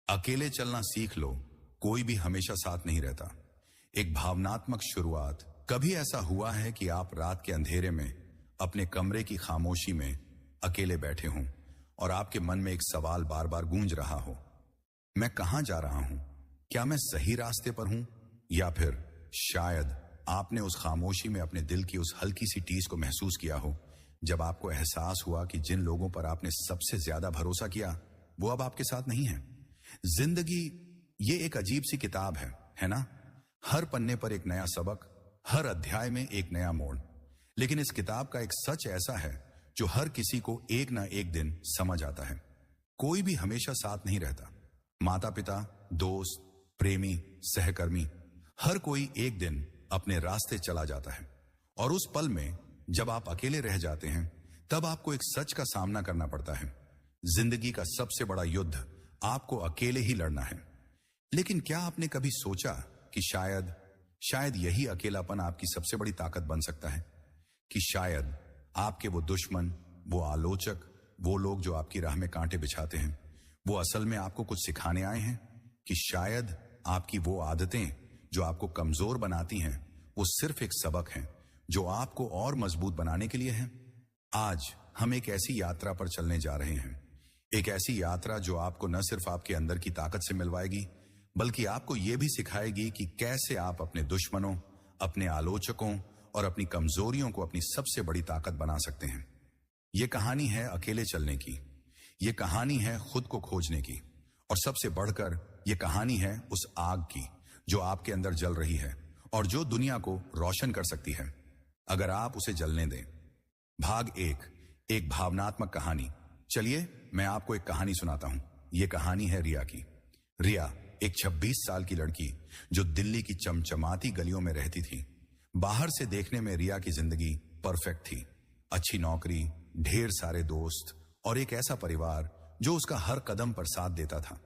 अकेले चलना सीख लो, कोई भी हमेशा साथ नहीं रहता। एक भावनात्मक शुरुआत। कभी ऐसा हुआ है कि आप रात के अंधेरे में अपने कमरे की खामोशी में अकेले बैठे हों और आपके मन में एक सवाल बार बार गूंज रहा हो, मैं कहां जा रहा हूं? क्या मैं सही रास्ते पर हूं? या फिर शायद आपने उस खामोशी में अपने दिल की उस हल्की सी टीस को महसूस किया हो, जब आपको एहसास हुआ कि जिन लोगों पर आपने सबसे ज्यादा भरोसा किया वो अब आपके साथ नहीं है। जिंदगी ये एक अजीब सी किताब है ना? हर पन्ने पर एक नया सबक, हर अध्याय में एक नया मोड़। लेकिन इस किताब का एक सच ऐसा है जो हर किसी को एक ना एक दिन समझ आता है। कोई भी हमेशा साथ नहीं रहता। माता पिता, दोस्त, प्रेमी, सहकर्मी, हर कोई एक दिन अपने रास्ते चला जाता है। और उस पल में जब आप अकेले रह जाते हैं, तब आपको एक सच का सामना करना पड़ता है। जिंदगी का सबसे बड़ा युद्ध आपको अकेले ही लड़ना है। लेकिन क्या आपने कभी सोचा कि शायद यही अकेलापन आपकी सबसे बड़ी ताकत बन सकता है? कि शायद आपके वो दुश्मन, वो आलोचक, वो लोग जो आपकी राह में कांटे बिछाते हैं, वो असल में आपको कुछ सिखाने आए हैं? कि शायद आपकी वो आदतें जो आपको कमजोर बनाती हैं, वो सिर्फ एक सबक हैं जो आपको और मजबूत बनाने के लिए है। आज हम एक ऐसी यात्रा पर चलने जा रहे हैं, एक ऐसी यात्रा जो आपको न सिर्फ आपके अंदर की ताकत से मिलवाएगी, बल्कि आपको यह भी सिखाएगी कि कैसे आप अपने दुश्मनों, अपने आलोचकों और अपनी कमजोरियों को अपनी सबसे बड़ी ताकत बना सकते हैं। यह कहानी है अकेले चलने की, यह कहानी है खुद को खोजने की, और सबसे बढ़कर यह कहानी है उस आग की जो आपके अंदर जल रही है और जो दुनिया को रोशन कर सकती है अगर आप उसे जलने दें। भाग एक भावनात्मक कहानी। चलिए मैं आपको एक कहानी सुनाता हूं। यह कहानी है रिया की। रिया एक 26 साल की लड़की जो दिल्ली की चमचमाती गलियों में रहती थी। बाहर से देखने में रिया की जिंदगी परफेक्ट थी। अच्छी नौकरी, ढेर सारे दोस्त और एक ऐसा परिवार जो उसका हर कदम पर साथ देता था।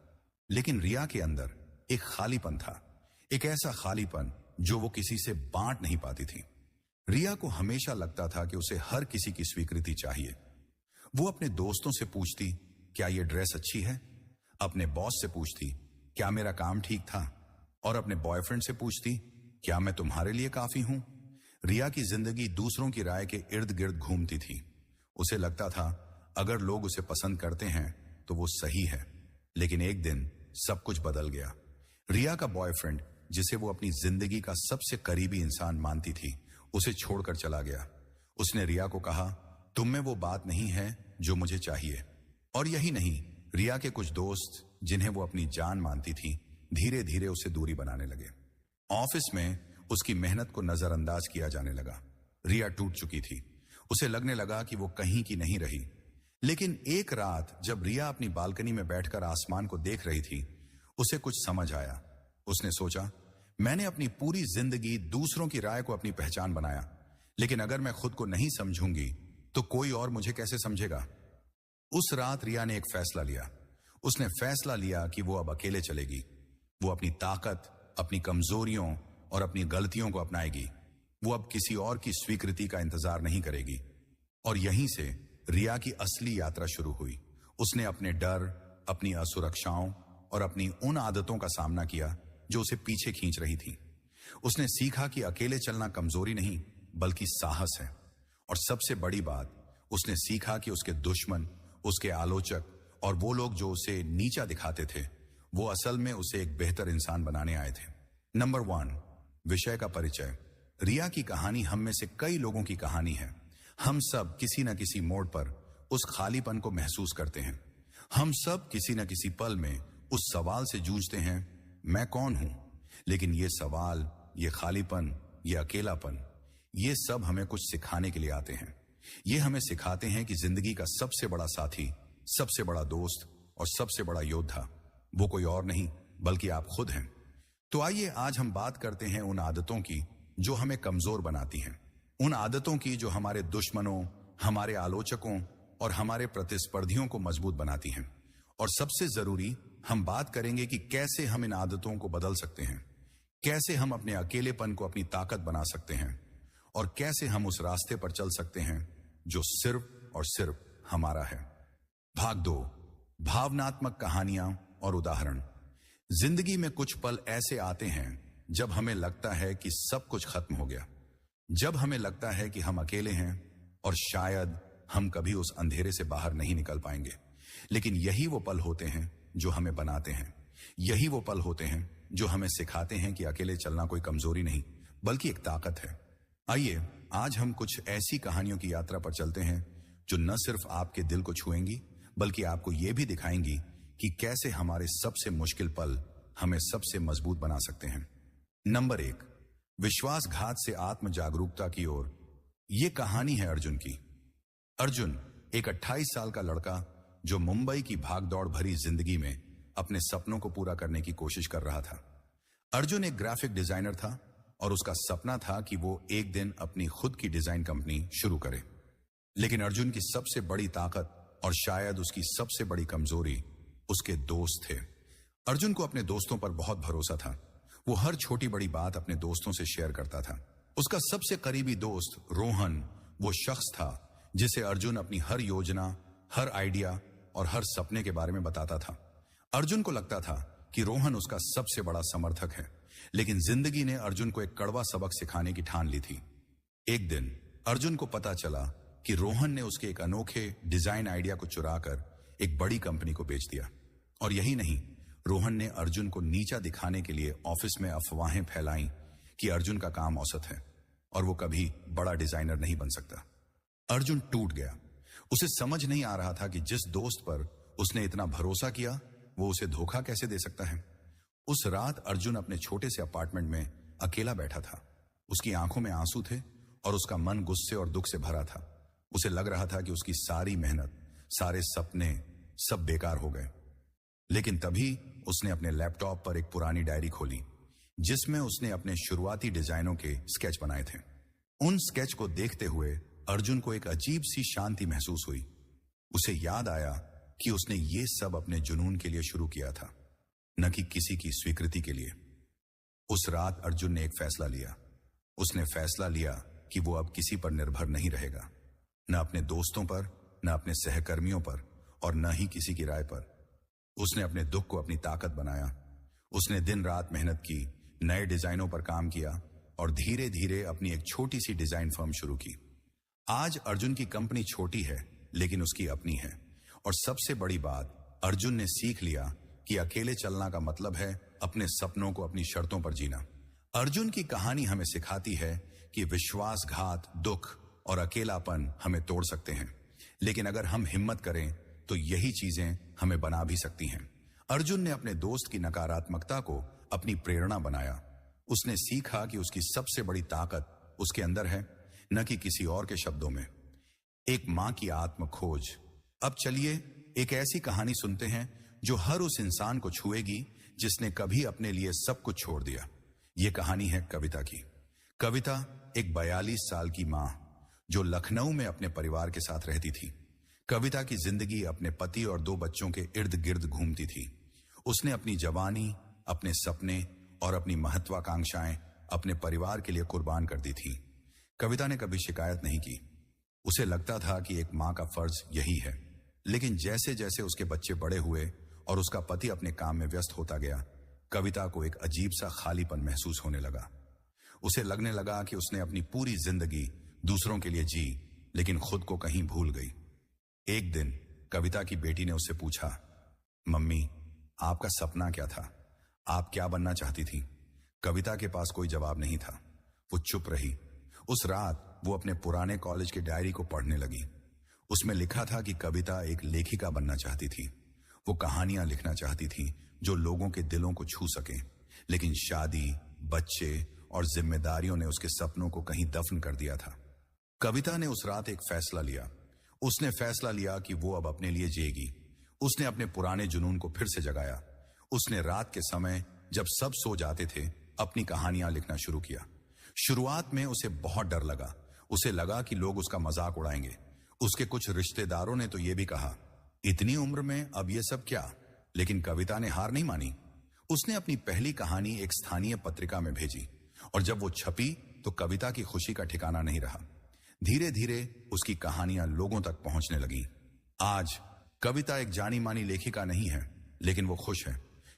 लेकिन रिया के अंदर एक खालीपन था, एक ऐसा खालीपन जो वो किसी से बांट नहीं पाती थी। रिया को हमेशा लगता था कि उसे हर किसी की स्वीकृति चाहिए। वो अपने दोस्तों से पूछती, क्या ये ड्रेस अच्छी है? अपने बॉस से पूछती, क्या मेरा काम ठीक था? और अपने बॉयफ्रेंड से पूछती, क्या मैं तुम्हारे लिए काफी हूं? रिया की जिंदगी दूसरों की राय के इर्द गिर्द घूमती थी। उसे लगता था अगर लोग उसे पसंद करते हैं तो वो सही है। लेकिन एक दिन सब कुछ बदल गया। रिया का बॉयफ्रेंड, जिसे वो अपनी जिंदगी का सबसे करीबी इंसान मानती थी, उसे छोड़कर चला गया। उसने रिया को कहा, तुम में वो बात नहीं है जो मुझे चाहिए। और यही नहीं, रिया के कुछ दोस्त जिन्हें वो अपनी जान मानती थी, धीरे धीरे उससे दूरी बनाने लगे। ऑफिस में उसकी मेहनत को नजरअंदाज किया जाने लगा। रिया टूट चुकी थी। उसे लगने लगा कि वो कहीं की नहीं रही। लेकिन एक रात जब रिया अपनी बालकनी में बैठकर आसमान को देख रही थी, उसे कुछ समझ आया। उसने सोचा, मैंने अपनी पूरी जिंदगी दूसरों की राय को अपनी पहचान बनाया, लेकिन अगर मैं खुद को नहीं समझूंगी तो कोई और मुझे कैसे समझेगा? उस रात रिया ने एक फैसला लिया। उसने फैसला लिया कि वो अब अकेले चलेगी। वो अपनी ताकत, अपनी कमजोरियों और अपनी गलतियों को अपनाएगी। वो अब किसी और की स्वीकृति का इंतजार नहीं करेगी। और यहीं से रिया की असली यात्रा शुरू हुई। उसने अपने डर, अपनी असुरक्षाओं और अपनी उन आदतों का सामना किया जो उसे पीछे खींच रही थी। उसने सीखा कि अकेले चलना कमजोरी नहीं बल्कि साहस है। और सबसे बड़ी बात, उसने सीखा कि उसके दुश्मन, उसके आलोचक और वो लोग जो उसे नीचा दिखाते थे, वो असल में उसे एक बेहतर इंसान बनाने आए थे। नंबर 1, विषय का परिचय। रिया की कहानी हम में से कई लोगों की कहानी है। हम सब किसी न किसी मोड़ पर उस खालीपन को महसूस करते हैं। हम सब किसी न किसी पल में उस सवाल से जूझते हैं, मैं कौन हूं? लेकिन ये सवाल, ये खालीपन, ये अकेलापन, ये सब हमें कुछ सिखाने के लिए आते हैं। ये हमें सिखाते हैं कि जिंदगी का सबसे बड़ा साथी, सबसे बड़ा दोस्त और सबसे बड़ा योद्धा वो कोई और नहीं बल्कि आप खुद हैं। तो आइए आज हम बात करते हैं उन आदतों की जो हमें कमजोर बनाती हैं। उन आदतों की जो हमारे दुश्मनों, हमारे आलोचकों और हमारे प्रतिस्पर्धियों को मजबूत बनाती हैं। और सबसे जरूरी, हम बात करेंगे कि कैसे हम इन आदतों को बदल सकते हैं, कैसे हम अपने अकेलेपन को अपनी ताकत बना सकते हैं और कैसे हम उस रास्ते पर चल सकते हैं जो सिर्फ और सिर्फ हमारा है। भाग 2, भावनात्मक कहानियां और उदाहरण। जिंदगी में कुछ पल ऐसे आते हैं जब हमें लगता है कि सब कुछ खत्म हो गया, जब हमें लगता है कि हम अकेले हैं और शायद हम कभी उस अंधेरे से बाहर नहीं निकल पाएंगे। लेकिन यही वो पल होते हैं जो हमें बनाते हैं। यही वो पल होते हैं जो हमें सिखाते हैं कि अकेले चलना कोई कमजोरी नहीं बल्कि एक ताकत है। आइए आज हम कुछ ऐसी कहानियों की यात्रा पर चलते हैं जो न सिर्फ आपके दिल को छुएंगी बल्कि आपको ये भी दिखाएंगी कि कैसे हमारे सबसे मुश्किल पल हमें सबसे मजबूत बना सकते हैं। नंबर 1, विश्वासघात से आत्म जागरूकता की ओर। यह कहानी है अर्जुन की। अर्जुन एक 28 साल का लड़का जो मुंबई की भागदौड़ भरी जिंदगी में अपने सपनों को पूरा करने की कोशिश कर रहा था। अर्जुन एक ग्राफिक डिजाइनर था और उसका सपना था कि वो एक दिन अपनी खुद की डिजाइन कंपनी शुरू करे। लेकिन अर्जुन की सबसे बड़ी ताकत और शायद उसकी सबसे बड़ी कमजोरी उसके दोस्त थे। अर्जुन को अपने दोस्तों पर बहुत भरोसा था। वो हर छोटी बड़ी बात अपने दोस्तों से शेयर करता था। उसका सबसे करीबी दोस्त रोहन वो शख्स था जिसे अर्जुन अपनी हर योजना, हर आइडिया और हर सपने के बारे में बताता था। अर्जुन को लगता था कि रोहन उसका सबसे बड़ा समर्थक है, लेकिन जिंदगी ने अर्जुन को एक कड़वा सबक सिखाने की ठान ली थी। एक दिन अर्जुन को पता चला कि रोहन ने उसके एक अनोखे डिजाइन आइडिया को चुराकर एक बड़ी कंपनी को बेच दिया। और यही नहीं, रोहन ने अर्जुन को नीचा दिखाने के लिए ऑफिस में अफवाहें फैलाई कि अर्जुन का काम औसत है और वो कभी बड़ा डिजाइनर नहीं बन सकता। अर्जुन टूट गया। उसे समझ नहीं आ रहा था कि जिस दोस्त पर उसने इतना भरोसा किया वो उसे धोखा कैसे दे सकता है। उस रात अर्जुन अपने छोटे से अपार्टमेंट में अकेला बैठा था। उसकी आंखों में आंसू थे और उसका मन गुस्से और दुख से भरा था। उसे लग रहा था कि उसकी सारी मेहनत, सारे सपने सब बेकार हो गए। लेकिन तभी उसने अपने लैपटॉप पर एक पुरानी डायरी खोली जिसमें उसने अपने शुरुआती डिजाइनों के स्केच बनाए थे। उन स्केच को देखते हुए अर्जुन को एक अजीब सी शांति महसूस हुई। उसे याद आया कि उसने ये सब अपने जुनून के लिए शुरू किया था, न कि किसी की स्वीकृति के लिए। उस रात अर्जुन ने एक फैसला लिया। उसने फैसला लिया कि वो अब किसी पर निर्भर नहीं रहेगा, न अपने दोस्तों पर, न अपने सहकर्मियों पर और न ही किसी की राय पर। उसने अपने दुख को अपनी ताकत बनाया। उसने दिन रात मेहनत की, नए डिजाइनों पर काम किया और धीरे धीरे अपनी एक छोटी सी डिजाइन फर्म शुरू की। आज अर्जुन की कंपनी छोटी है लेकिन उसकी अपनी है। और सबसे बड़ी बात, अर्जुन ने सीख लिया कि अकेले चलना का मतलब है अपने सपनों को अपनी शर्तों पर जीना। अर्जुन की कहानी हमें सिखाती है कि विश्वासघात, दुख और अकेलापन हमें तोड़ सकते हैं, लेकिन अगर हम हिम्मत करें तो यही चीजें हमें बना भी सकती हैं। अर्जुन ने अपने दोस्त की नकारात्मकता को अपनी प्रेरणा बनाया। उसने सीखा कि उसकी सबसे बड़ी ताकत उसके अंदर है, न कि किसी और के शब्दों में। एक मां की आत्म खोज। अब चलिए एक ऐसी कहानी सुनते हैं जो हर उस इंसान को छुएगी जिसने कभी अपने लिए सब कुछ छोड़ दिया। यह कहानी है कविता की। कविता एक 42 साल की मां जो लखनऊ में अपने परिवार के साथ रहती थी। कविता की जिंदगी अपने पति और 2 बच्चों के इर्द गिर्द घूमती थी। उसने अपनी जवानी, अपने सपने और अपनी महत्वाकांक्षाएं अपने परिवार के लिए कुर्बान कर दी थी। कविता ने कभी शिकायत नहीं की। उसे लगता था कि एक मां का फर्ज यही है। लेकिन जैसे जैसे उसके बच्चे बड़े हुए और उसका पति अपने काम में व्यस्त होता गया, कविता को एक अजीब सा खालीपन महसूस होने लगा। उसे लगने लगा कि उसने अपनी पूरी जिंदगी दूसरों के लिए जी, लेकिन खुद को कहीं भूल गई। एक दिन कविता की बेटी ने उससे पूछा, मम्मी, आपका सपना क्या था? आप क्या बनना चाहती थी? कविता के पास कोई जवाब नहीं था। वो चुप रही। उस रात वो अपने पुराने कॉलेज की डायरी को पढ़ने लगी। उसमें लिखा था कि कविता एक लेखिका बनना चाहती थी। वो कहानियां लिखना चाहती थी जो लोगों के दिलों को छू सके। लेकिन शादी, बच्चे और जिम्मेदारियों ने उसके सपनों को कहीं दफन कर दिया था। कविता ने उस रात एक फैसला लिया। उसने फैसला लिया कि वो अब अपने लिए जिएगी। उसने अपने पुराने जुनून को फिर से जगाया। उसने रात के समय जब सब सो जाते थे अपनी कहानियां लिखना शुरू किया। शुरुआत में उसे बहुत डर लगा। उसे लगा कि लोग उसका मजाक उड़ाएंगे। उसके कुछ रिश्तेदारों ने तो ये भी कहा, इतनी उम्र में अब ये सब क्या? लेकिन कविता ने हार नहीं मानी। उसने अपनी पहली कहानी एक स्थानीय पत्रिका में भेजी और जब वो छपी तो कविता की खुशी का ठिकाना नहीं रहा। धीरे धीरे उसकी कहानियां लोगों तक पहुंचने लगी। आज कविता एक जानी मानी लेखिका नहीं है, लेकिन वो खुश है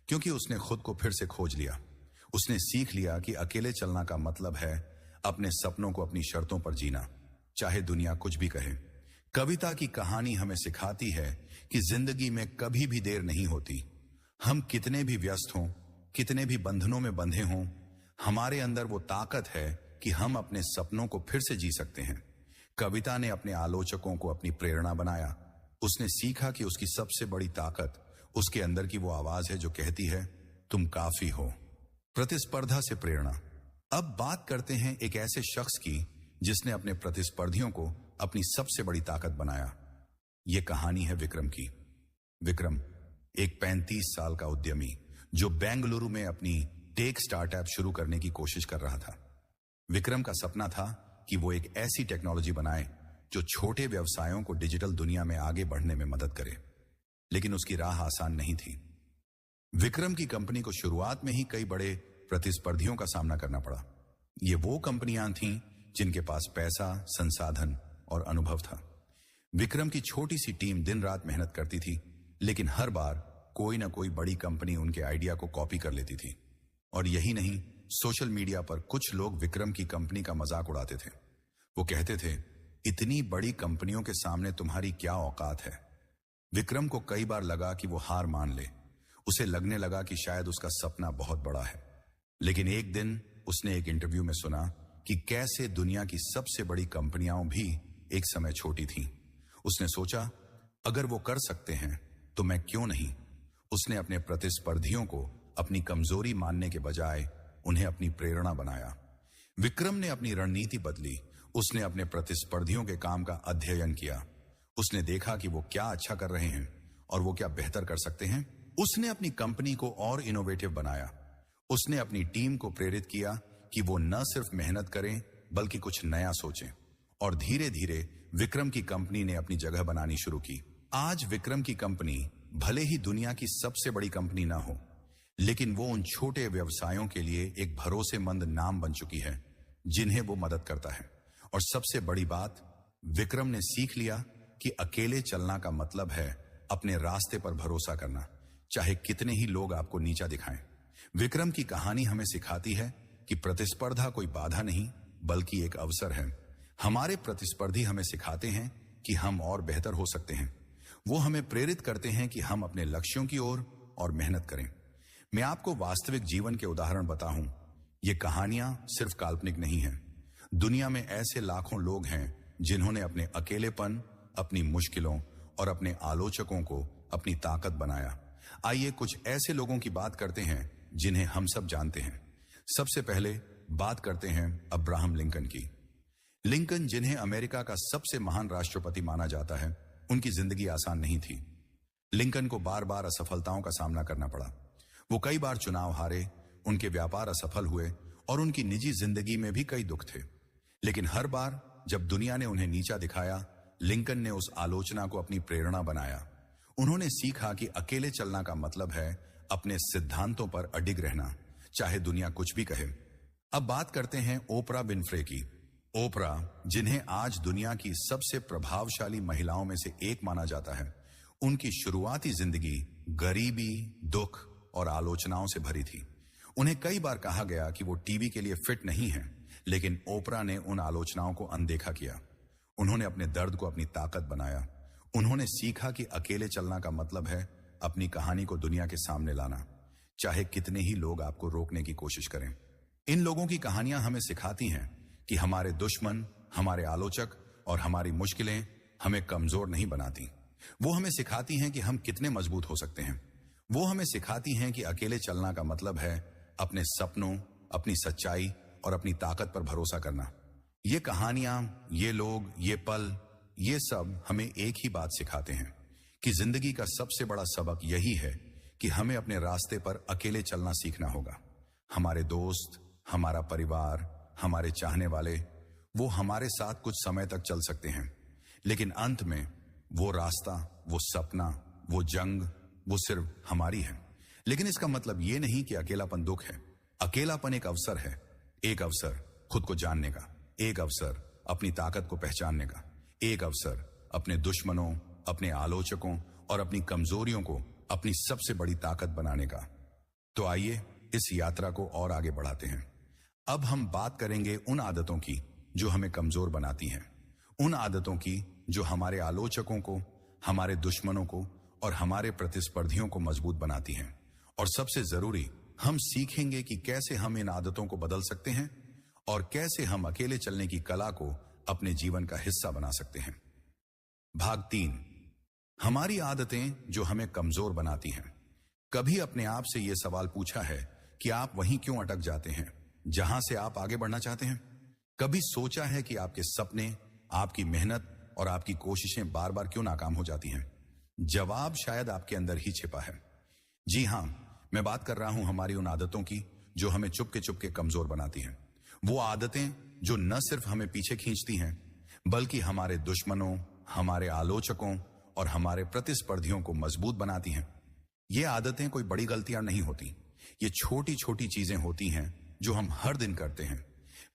क्योंकि उसने खुद को फिर से खोज लिया। उसने सीख लिया कि अकेले चलना का मतलब है अपने सपनों को अपनी शर्तों पर जीना, चाहे दुनिया कुछ भी कहे। कविता की कहानी हमें सिखाती है कि जिंदगी में कभी भी देर नहीं होती। हम कितने भी व्यस्त हों, कितने भी बंधनों में बंधे हों, हमारे अंदर वो ताकत है कि हम अपने सपनों को फिर से जी सकते हैं। कविता ने अपने आलोचकों को अपनी प्रेरणा बनाया। उसने सीखा कि उसकी सबसे बड़ी ताकत उसके अंदर की वो आवाज है जो कहती है, तुम काफी हो। प्रतिस्पर्धा से प्रेरणा। अब बात करते हैं एक ऐसे शख्स की जिसने अपने प्रतिस्पर्धियों को अपनी सबसे बड़ी ताकत बनाया। यह कहानी है विक्रम की। विक्रम एक 35 साल का उद्यमी जो बेंगलुरु में अपनी टेक स्टार्टअप शुरू करने की कोशिश कर रहा था। विक्रम का सपना था कि वो एक ऐसी टेक्नोलॉजी बनाए जो छोटे व्यवसायों को डिजिटल दुनिया में आगे बढ़ने में मदद करे। लेकिन उसकी राह आसान नहीं थी। विक्रम की कंपनी को शुरुआत में ही कई बड़े प्रतिस्पर्धियों का सामना करना पड़ा। ये वो कंपनियां थीं जिनके पास पैसा, संसाधन और अनुभव था। विक्रम की छोटी सी टीम दिन रात मेहनत करती थी, लेकिन हर बार कोई ना कोई बड़ी कंपनी उनके आइडिया को कॉपी कर लेती थी। और यही नहीं, सोशल मीडिया पर कुछ लोग विक्रम की कंपनी का मजाक उड़ाते थे। वो कहते थे, इतनी बड़ी कंपनियों के सामने तुम्हारी क्या औकात है। विक्रम को कई बार लगा कि वो हार मान ले। उसे लगने लगा कि शायद उसका सपना बहुत बड़ा है। लेकिन एक दिन उसने एक इंटरव्यू में सुना कि कैसे दुनिया की सबसे बड़ी कंपनियां भी एक समय छोटी थीं। उसने सोचा, अगर वो कर सकते हैं तो मैं क्यों नहीं। उसने अपने प्रतिस्पर्धियों को अपनी कमजोरी मानने के बजाय उन्हें अपनी प्रेरणा बनाया। विक्रम ने अपनी रणनीति बदली। उसने अपने प्रतिस्पर्धियों के काम का अध्ययन किया। उसने देखा कि वो क्या अच्छा कर रहे हैं और वो क्या बेहतर कर सकते हैं। उसने अपनी कंपनी को और इनोवेटिव बनाया। उसने अपनी टीम को प्रेरित किया कि वो न सिर्फ मेहनत करें बल्कि कुछ नया सोचें। और धीरे धीरे विक्रम की कंपनी ने अपनी जगह बनानी शुरू की। आज विक्रम की कंपनी भले ही दुनिया की सबसे बड़ी कंपनी ना हो, लेकिन वो उन छोटे व्यवसायों के लिए एक भरोसेमंद नाम बन चुकी है जिन्हें वो मदद करता है। और सबसे बड़ी बात, विक्रम ने सीख लिया कि अकेले चलना का मतलब है अपने रास्ते पर भरोसा करना, चाहे कितने ही लोग आपको नीचा दिखाएं। विक्रम की कहानी हमें सिखाती है कि प्रतिस्पर्धा कोई बाधा नहीं बल्कि एक अवसर है। हमारे प्रतिस्पर्धी हमें सिखाते हैं कि हम और बेहतर हो सकते हैं। वो हमें प्रेरित करते हैं कि हम अपने लक्ष्यों की ओर और मेहनत करें। मैं आपको वास्तविक जीवन के उदाहरण बताऊं, ये कहानियां सिर्फ काल्पनिक नहीं हैं। दुनिया में ऐसे लाखों लोग हैं जिन्होंने अपने अकेलेपन, अपनी मुश्किलों और अपने आलोचकों को अपनी ताकत बनाया। आइए कुछ ऐसे लोगों की बात करते हैं जिन्हें हम सब जानते हैं। सबसे पहले बात करते हैं अब्राहम लिंकन की। लिंकन, जिन्हें अमेरिका का सबसे महान राष्ट्रपति माना जाता है, उनकी जिंदगी आसान नहीं थी। लिंकन को बार बार असफलताओं का सामना करना पड़ा। वो कई बार चुनाव हारे, उनके व्यापार असफल हुए और उनकी निजी जिंदगी में भी कई दुख थे। लेकिन हर बार जब दुनिया ने उन्हें नीचा दिखाया, लिंकन ने उस आलोचना को अपनी प्रेरणा बनाया। उन्होंने सीखा कि अकेले चलना का मतलब है अपने सिद्धांतों पर अडिग रहना, चाहे दुनिया कुछ भी कहे। अब बात करते हैं ओपरा विनफ्रे की। ओपरा, जिन्हें आज दुनिया की सबसे प्रभावशाली महिलाओं में से एक माना जाता है, उनकी शुरुआती जिंदगी गरीबी, दुख और आलोचनाओं से भरी थी। उन्हें कई बार कहा गया कि वो टीवी के लिए फिट नहीं है, लेकिन ओपरा ने उन आलोचनाओं को अनदेखा किया। उन्होंने अपने दर्द को अपनी ताकत बनाया। उन्होंने सीखा कि अकेले चलना का मतलब है अपनी कहानी को दुनिया के सामने लाना, चाहे कितने ही लोग आपको रोकने की कोशिश करें। इन लोगों की कहानियां हमें सिखाती हैं कि हमारे दुश्मन, हमारे आलोचक और हमारी मुश्किलें हमें कमजोर नहीं बनाती। वो हमें सिखाती हैं कि हम कितने मजबूत हो सकते हैं। वो हमें सिखाती हैं कि अकेले चलना का मतलब है अपने सपनों, अपनी सच्चाई और अपनी ताकत पर भरोसा करना। ये कहानियां, ये लोग, ये पल, ये सब हमें एक ही बात सिखाते हैं कि जिंदगी का सबसे बड़ा सबक यही है कि हमें अपने रास्ते पर अकेले चलना सीखना होगा। हमारे दोस्त, हमारा परिवार, हमारे चाहने वाले, वो हमारे साथ कुछ समय तक चल सकते हैं, लेकिन अंत में वो रास्ता, वो सपना, वो जंग, वो सिर्फ हमारी है। लेकिन इसका मतलब ये नहीं कि अकेलापन दुख है। अकेलापन एक अवसर है। एक अवसर खुद को जानने का, एक अवसर अपनी ताकत को पहचानने का, एक अवसर अपने दुश्मनों, अपने आलोचकों और अपनी कमजोरियों को अपनी सबसे बड़ी ताकत बनाने का। तो आइए इस यात्रा को और आगे बढ़ाते हैं। अब हम बात करेंगे उन आदतों की जो हमें कमजोर बनाती हैं, उन आदतों की जो हमारे आलोचकों को, हमारे दुश्मनों को और हमारे प्रतिस्पर्धियों को मजबूत बनाती हैं। और सबसे जरूरी, हम सीखेंगे कि कैसे हम इन आदतों को बदल सकते हैं और कैसे हम अकेले चलने की कला को अपने जीवन का हिस्सा बना सकते हैं। भाग 3, हमारी आदतें जो हमें कमजोर बनाती हैं। कभी अपने आप से यह सवाल पूछा है कि आप वहीं क्यों अटक जाते हैं जहां से आप आगे बढ़ना चाहते हैं? कभी सोचा है कि आपके सपने, आपकी मेहनत और आपकी कोशिशें बार बार क्यों नाकाम हो जाती हैं? जवाब शायद आपके अंदर ही छिपा है। जी हां, मैं बात कर रहा हूं हमारी उन आदतों की जो हमें चुपके चुपके कमजोर बनाती हैं। वो आदतें जो न सिर्फ हमें पीछे खींचती हैं, बल्कि हमारे दुश्मनों, हमारे आलोचकों और हमारे प्रतिस्पर्धियों को मजबूत बनाती हैं। ये आदतें कोई बड़ी गलतियां नहीं होती, ये छोटी छोटी चीजें होती हैं जो हम हर दिन करते हैं,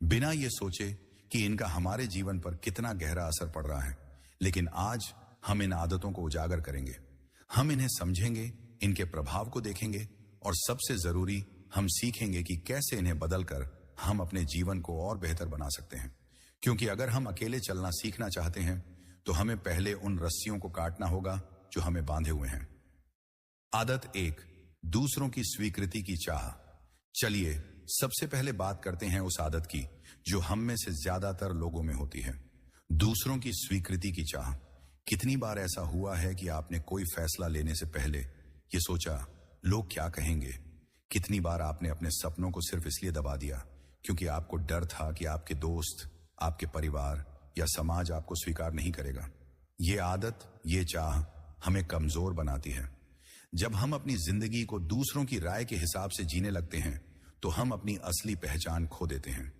बिना ये सोचे कि इनका हमारे जीवन पर कितना गहरा असर पड़ रहा है। लेकिन आज हम इन आदतों को उजागर करेंगे, हम इन्हें समझेंगे, इनके प्रभाव को देखेंगे और सबसे जरूरी, हम सीखेंगे कि कैसे इन्हें बदलकर हम अपने जीवन को और बेहतर बना सकते हैं। क्योंकि अगर हम अकेले चलना सीखना चाहते हैं तो हमें पहले उन रस्सियों को काटना होगा जो हमें बांधे हुए हैं। आदत 1, दूसरों की स्वीकृति की चाह। चलिए सबसे पहले बात करते हैं उस आदत की जो हम में से ज्यादातर लोगों में होती है, दूसरों की स्वीकृति की चाह। कितनी बार ऐसा हुआ है कि आपने कोई फैसला लेने से पहले ये सोचा, लोग क्या कहेंगे? कितनी बार आपने अपने सपनों को सिर्फ इसलिए दबा दिया क्योंकि आपको डर था कि आपके दोस्त, आपके परिवार या समाज आपको स्वीकार नहीं करेगा? ये आदत, ये चाह हमें कमजोर बनाती है। जब हम अपनी जिंदगी को दूसरों की राय के हिसाब से जीने लगते हैं तो हम अपनी असली पहचान खो देते हैं।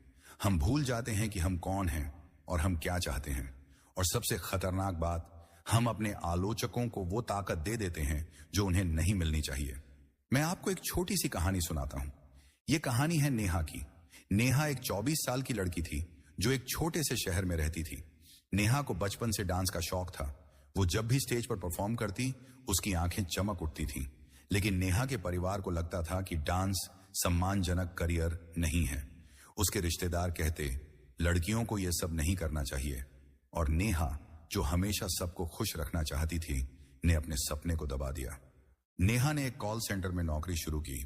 हम भूल जाते हैं कि हम कौन हैं और हम क्या चाहते हैं। और सबसे खतरनाक बात, हम अपने आलोचकों को वो ताकत दे देते हैं जो उन्हें नहीं मिलनी चाहिए। मैं आपको एक छोटी सी कहानी सुनाता हूं। यह कहानी है नेहा की। नेहा एक 24 साल की लड़की थी जो एक छोटे से शहर में रहती थी। नेहा को बचपन से डांस का शौक था। वो जब भी स्टेज पर परफॉर्म करती, उसकी आंखें चमक उठती थीं। लेकिन नेहा के परिवार को लगता था कि डांस सम्मानजनक करियर नहीं है। उसके रिश्तेदार कहते, लड़कियों को यह सब नहीं करना चाहिए। और नेहा, जो हमेशा सबको खुश रखना चाहती थी, ने अपने सपने को दबा दिया। नेहा ने एक कॉल सेंटर में नौकरी शुरू की।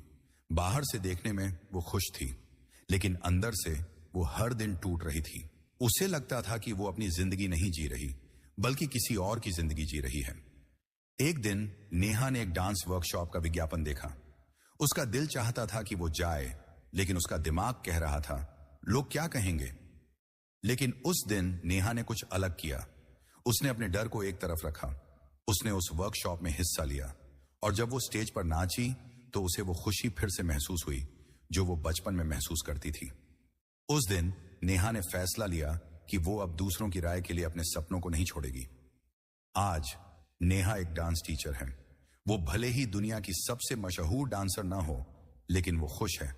बाहर से देखने में वो खुश थी, लेकिन अंदर से वो हर दिन टूट रही थी। उसे लगता था कि वो अपनी जिंदगी नहीं जी रही, बल्कि किसी और की जिंदगी जी रही है। एक दिन नेहा ने एक डांस वर्कशॉप का विज्ञापन देखा। उसका दिल चाहता था कि वो जाए, लेकिन उसका दिमाग कह रहा था, लोग क्या कहेंगे? लेकिन उस दिन नेहा ने कुछ अलग किया। उसने अपने डर को एक तरफ रखा। उसने उस वर्कशॉप में हिस्सा लिया और जब वो स्टेज पर नाची तो उसे वो खुशी फिर से महसूस हुई जो वो बचपन में महसूस करती थी। उस दिन नेहा ने फैसला लिया कि वो अब दूसरों की राय के लिए अपने सपनों को नहीं छोड़ेगी। आज नेहा एक डांस टीचर है। वो भले ही दुनिया की सबसे मशहूर डांसर ना हो, लेकिन वो खुश है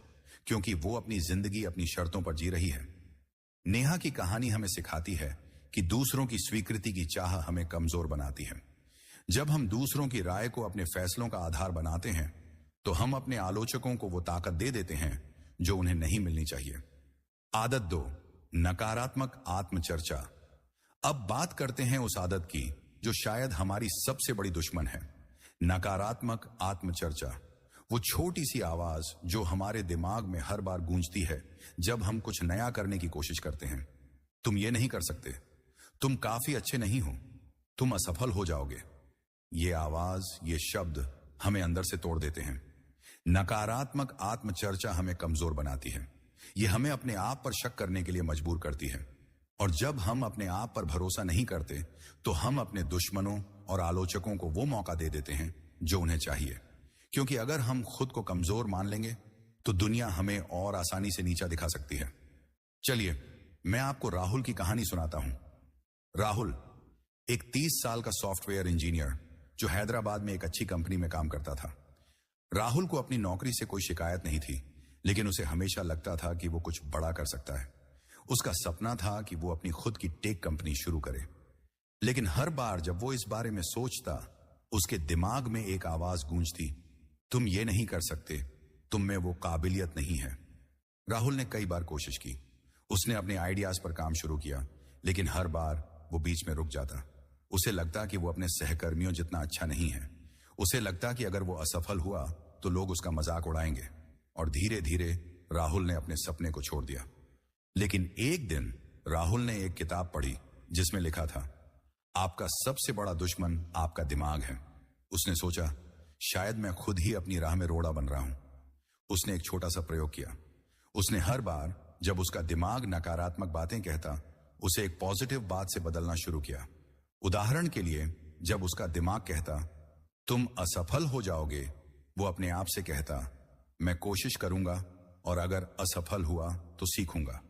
क्योंकि वो अपनी जिंदगी अपनी शर्तों पर जी रही है। नेहा की कहानी हमें सिखाती है कि दूसरों की स्वीकृति की चाह हमें कमजोर बनाती है। जब हम दूसरों की राय को अपने फैसलों का आधार बनाते हैं तो हम अपने आलोचकों को वो ताकत दे देते हैं जो उन्हें नहीं मिलनी चाहिए। आदत 2, नकारात्मक आत्मचर्चा। अब बात करते हैं उस आदत की जो शायद हमारी सबसे बड़ी दुश्मन है, नकारात्मक आत्मचर्चा। वो छोटी सी आवाज जो हमारे दिमाग में हर बार गूंजती है जब हम कुछ नया करने की कोशिश करते हैं। तुम ये नहीं कर सकते, तुम काफी अच्छे नहीं हो, तुम असफल हो जाओगे। ये आवाज, ये शब्द हमें अंदर से तोड़ देते हैं। नकारात्मक आत्मचर्चा हमें कमजोर बनाती है। ये हमें अपने आप पर शक करने के लिए मजबूर करती है। और जब हम अपने आप पर भरोसा नहीं करते तो हम अपने दुश्मनों और आलोचकों को वो मौका दे देते हैं जो उन्हें चाहिए। क्योंकि अगर हम खुद को कमजोर मान लेंगे तो दुनिया हमें और आसानी से नीचा दिखा सकती है। चलिए मैं आपको राहुल की कहानी सुनाता हूं। राहुल एक 30 साल का सॉफ्टवेयर इंजीनियर जो हैदराबाद में एक अच्छी कंपनी में काम करता था। राहुल को अपनी नौकरी से कोई शिकायत नहीं थी, लेकिन उसे हमेशा लगता था कि वो कुछ बड़ा कर सकता है। उसका सपना था कि वो अपनी खुद की टेक कंपनी शुरू करे। लेकिन हर बार जब वो इस बारे में सोचता, उसके दिमाग में एक आवाज गूंजती, तुम ये नहीं कर सकते, तुम में वो काबिलियत नहीं है। राहुल ने कई बार कोशिश की। उसने अपने आइडियाज पर काम शुरू किया, लेकिन हर बार वो बीच में रुक जाता। उसे लगता कि वो अपने सहकर्मियों जितना अच्छा नहीं है। उसे लगता कि अगर वो असफल हुआ तो लोग उसका मजाक उड़ाएंगे, और धीरे धीरे राहुल ने अपने सपने को छोड़ दिया। लेकिन एक दिन राहुल ने एक किताब पढ़ी जिसमें लिखा था, आपका सबसे बड़ा दुश्मन आपका दिमाग है। उसने सोचा, शायद मैं खुद ही अपनी राह में रोड़ा बन रहा हूं। उसने एक छोटा सा प्रयोग किया। उसने हर बार जब उसका दिमाग नकारात्मक बातें कहता, उसे एक पॉजिटिव बात से बदलना शुरू किया। उदाहरण के लिए, जब उसका दिमाग कहता तुम असफल हो जाओगे, वो अपने आप से कहता मैं कोशिश करूंगा, और अगर असफल हुआ तो सीखूंगा।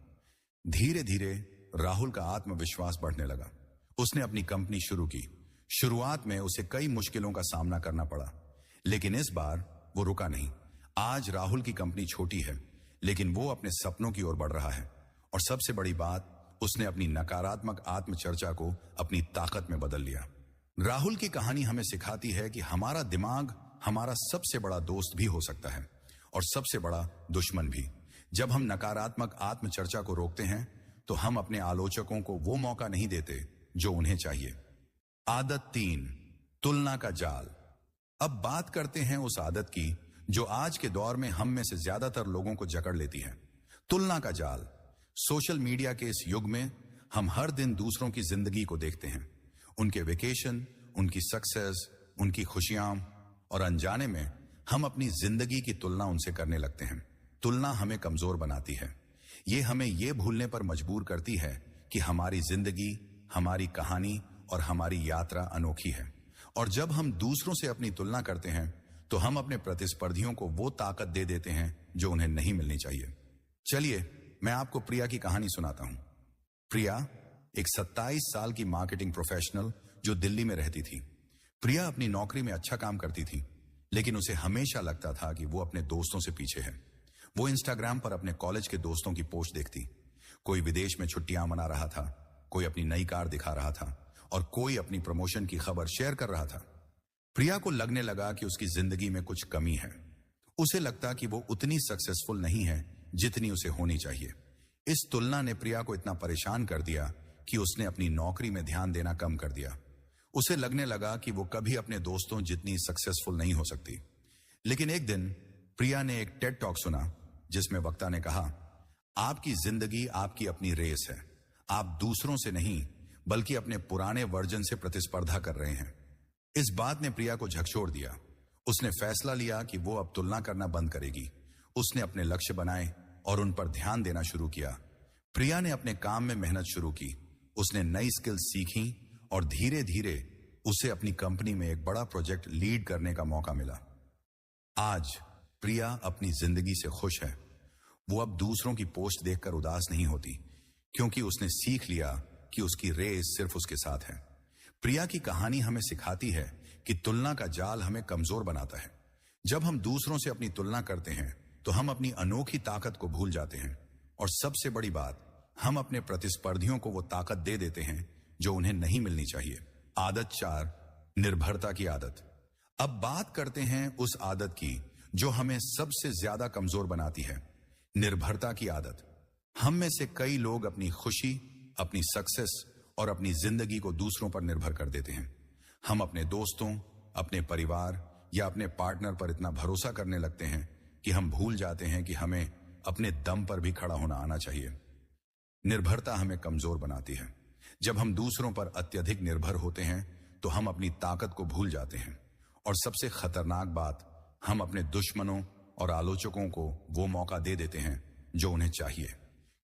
धीरे धीरे राहुल का आत्मविश्वास बढ़ने लगा। उसने अपनी कंपनी शुरू की। शुरुआत में उसे कई मुश्किलों का सामना करना पड़ा, लेकिन इस बार वो रुका नहीं। आज राहुल की कंपनी छोटी है, लेकिन वो अपने सपनों की ओर बढ़ रहा है। और सबसे बड़ी बात, उसने अपनी नकारात्मक आत्मचर्चा को अपनी ताकत में बदल लिया। राहुल की कहानी हमें सिखाती है कि हमारा दिमाग हमारा सबसे बड़ा दोस्त भी हो सकता है, और सबसे बड़ा दुश्मन भी। जब हम नकारात्मक आत्मचर्चा को रोकते हैं तो हम अपने आलोचकों को वो मौका नहीं देते जो उन्हें चाहिए। आदत 3, तुलना का जाल। अब बात करते हैं उस आदत की जो आज के दौर में हम में से ज्यादातर लोगों को जकड़ लेती है, तुलना का जाल। सोशल मीडिया के इस युग में हम हर दिन दूसरों की जिंदगी को देखते हैं, उनके वेकेशन, उनकी सक्सेस, उनकी खुशियां, और अनजाने में हम अपनी जिंदगी की तुलना उनसे करने लगते हैं। तुलना हमें कमजोर बनाती है। ये हमें ये भूलने पर मजबूर करती है कि हमारी जिंदगी, हमारी कहानी और हमारी यात्रा अनोखी है। और जब हम दूसरों से अपनी तुलना करते हैं तो हम अपने प्रतिस्पर्धियों को वो ताकत दे देते हैं जो उन्हें नहीं मिलनी चाहिए। चलिए मैं आपको प्रिया की कहानी सुनाता हूं। प्रिया एक 27 साल की मार्केटिंग प्रोफेशनल जो दिल्ली में रहती थी। प्रिया अपनी नौकरी में अच्छा काम करती थी, लेकिन उसे हमेशा लगता था कि वो अपने दोस्तों से पीछे है। वो इंस्टाग्राम पर अपने कॉलेज के दोस्तों की पोस्ट देखती। कोई विदेश में छुट्टियां मना रहा था, कोई अपनी नई कार दिखा रहा था, और कोई अपनी प्रमोशन की खबर शेयर कर रहा था। प्रिया को लगने लगा कि उसकी जिंदगी में कुछ कमी है। उसे लगता कि वो उतनी सक्सेसफुल नहीं है जितनी उसे होनी चाहिए। इस तुलना ने प्रिया को इतना परेशान कर दिया कि उसने अपनी नौकरी में ध्यान देना कम कर दिया। उसे लगने लगा कि वो कभी अपने दोस्तों जितनी सक्सेसफुल नहीं हो सकती। लेकिन एक दिन प्रिया ने एक टेड टॉक सुना जिसमें वक्ता ने कहा, आपकी जिंदगी आपकी अपनी रेस है। आप दूसरों से नहीं बल्कि अपने पुराने वर्जन से प्रतिस्पर्धा कर रहे हैं। इस बात ने प्रिया को झकझोर दिया। उसने फैसला लिया कि वो अब तुलना करना बंद करेगी। उसने अपने लक्ष्य बनाए और उन पर ध्यान देना शुरू किया। प्रिया ने अपने काम में मेहनत शुरू की। उसने नई स्किल्स सीखी और धीरे धीरे उसे अपनी कंपनी में एक बड़ा प्रोजेक्ट लीड करने का मौका मिला। आज प्रिया अपनी जिंदगी से खुश है। वो अब दूसरों की पोस्ट देखकर उदास नहीं होती, क्योंकि उसने सीख लिया कि उसकी रेस सिर्फ उसके साथ है। प्रिया की कहानी हमें सिखाती है कि तुलना का जाल हमें कमजोर बनाता है। जब हम दूसरों से अपनी तुलना करते हैं तो हम अपनी अनोखी ताकत को भूल जाते हैं, और सबसे बड़ी बात, हम अपने प्रतिस्पर्धियों को वो ताकत दे देते हैं जो उन्हें नहीं मिलनी चाहिए। आदत 4, निर्भरता की आदत। अब बात करते हैं उस आदत की जो हमें सबसे ज्यादा कमजोर बनाती है, निर्भरता की आदत। हम में से कई लोग अपनी खुशी, अपनी सक्सेस और अपनी जिंदगी को दूसरों पर निर्भर कर देते हैं। हम अपने दोस्तों, अपने परिवार या अपने पार्टनर पर इतना भरोसा करने लगते हैं कि हम भूल जाते हैं कि हमें अपने दम पर भी खड़ा होना आना चाहिए। निर्भरता हमें कमजोर बनाती है। जब हम दूसरों पर अत्यधिक निर्भर होते हैं तो हम अपनी ताकत को भूल जाते हैं, और सबसे खतरनाक बात, हम अपने दुश्मनों और आलोचकों को वो मौका दे देते हैं जो उन्हें चाहिए।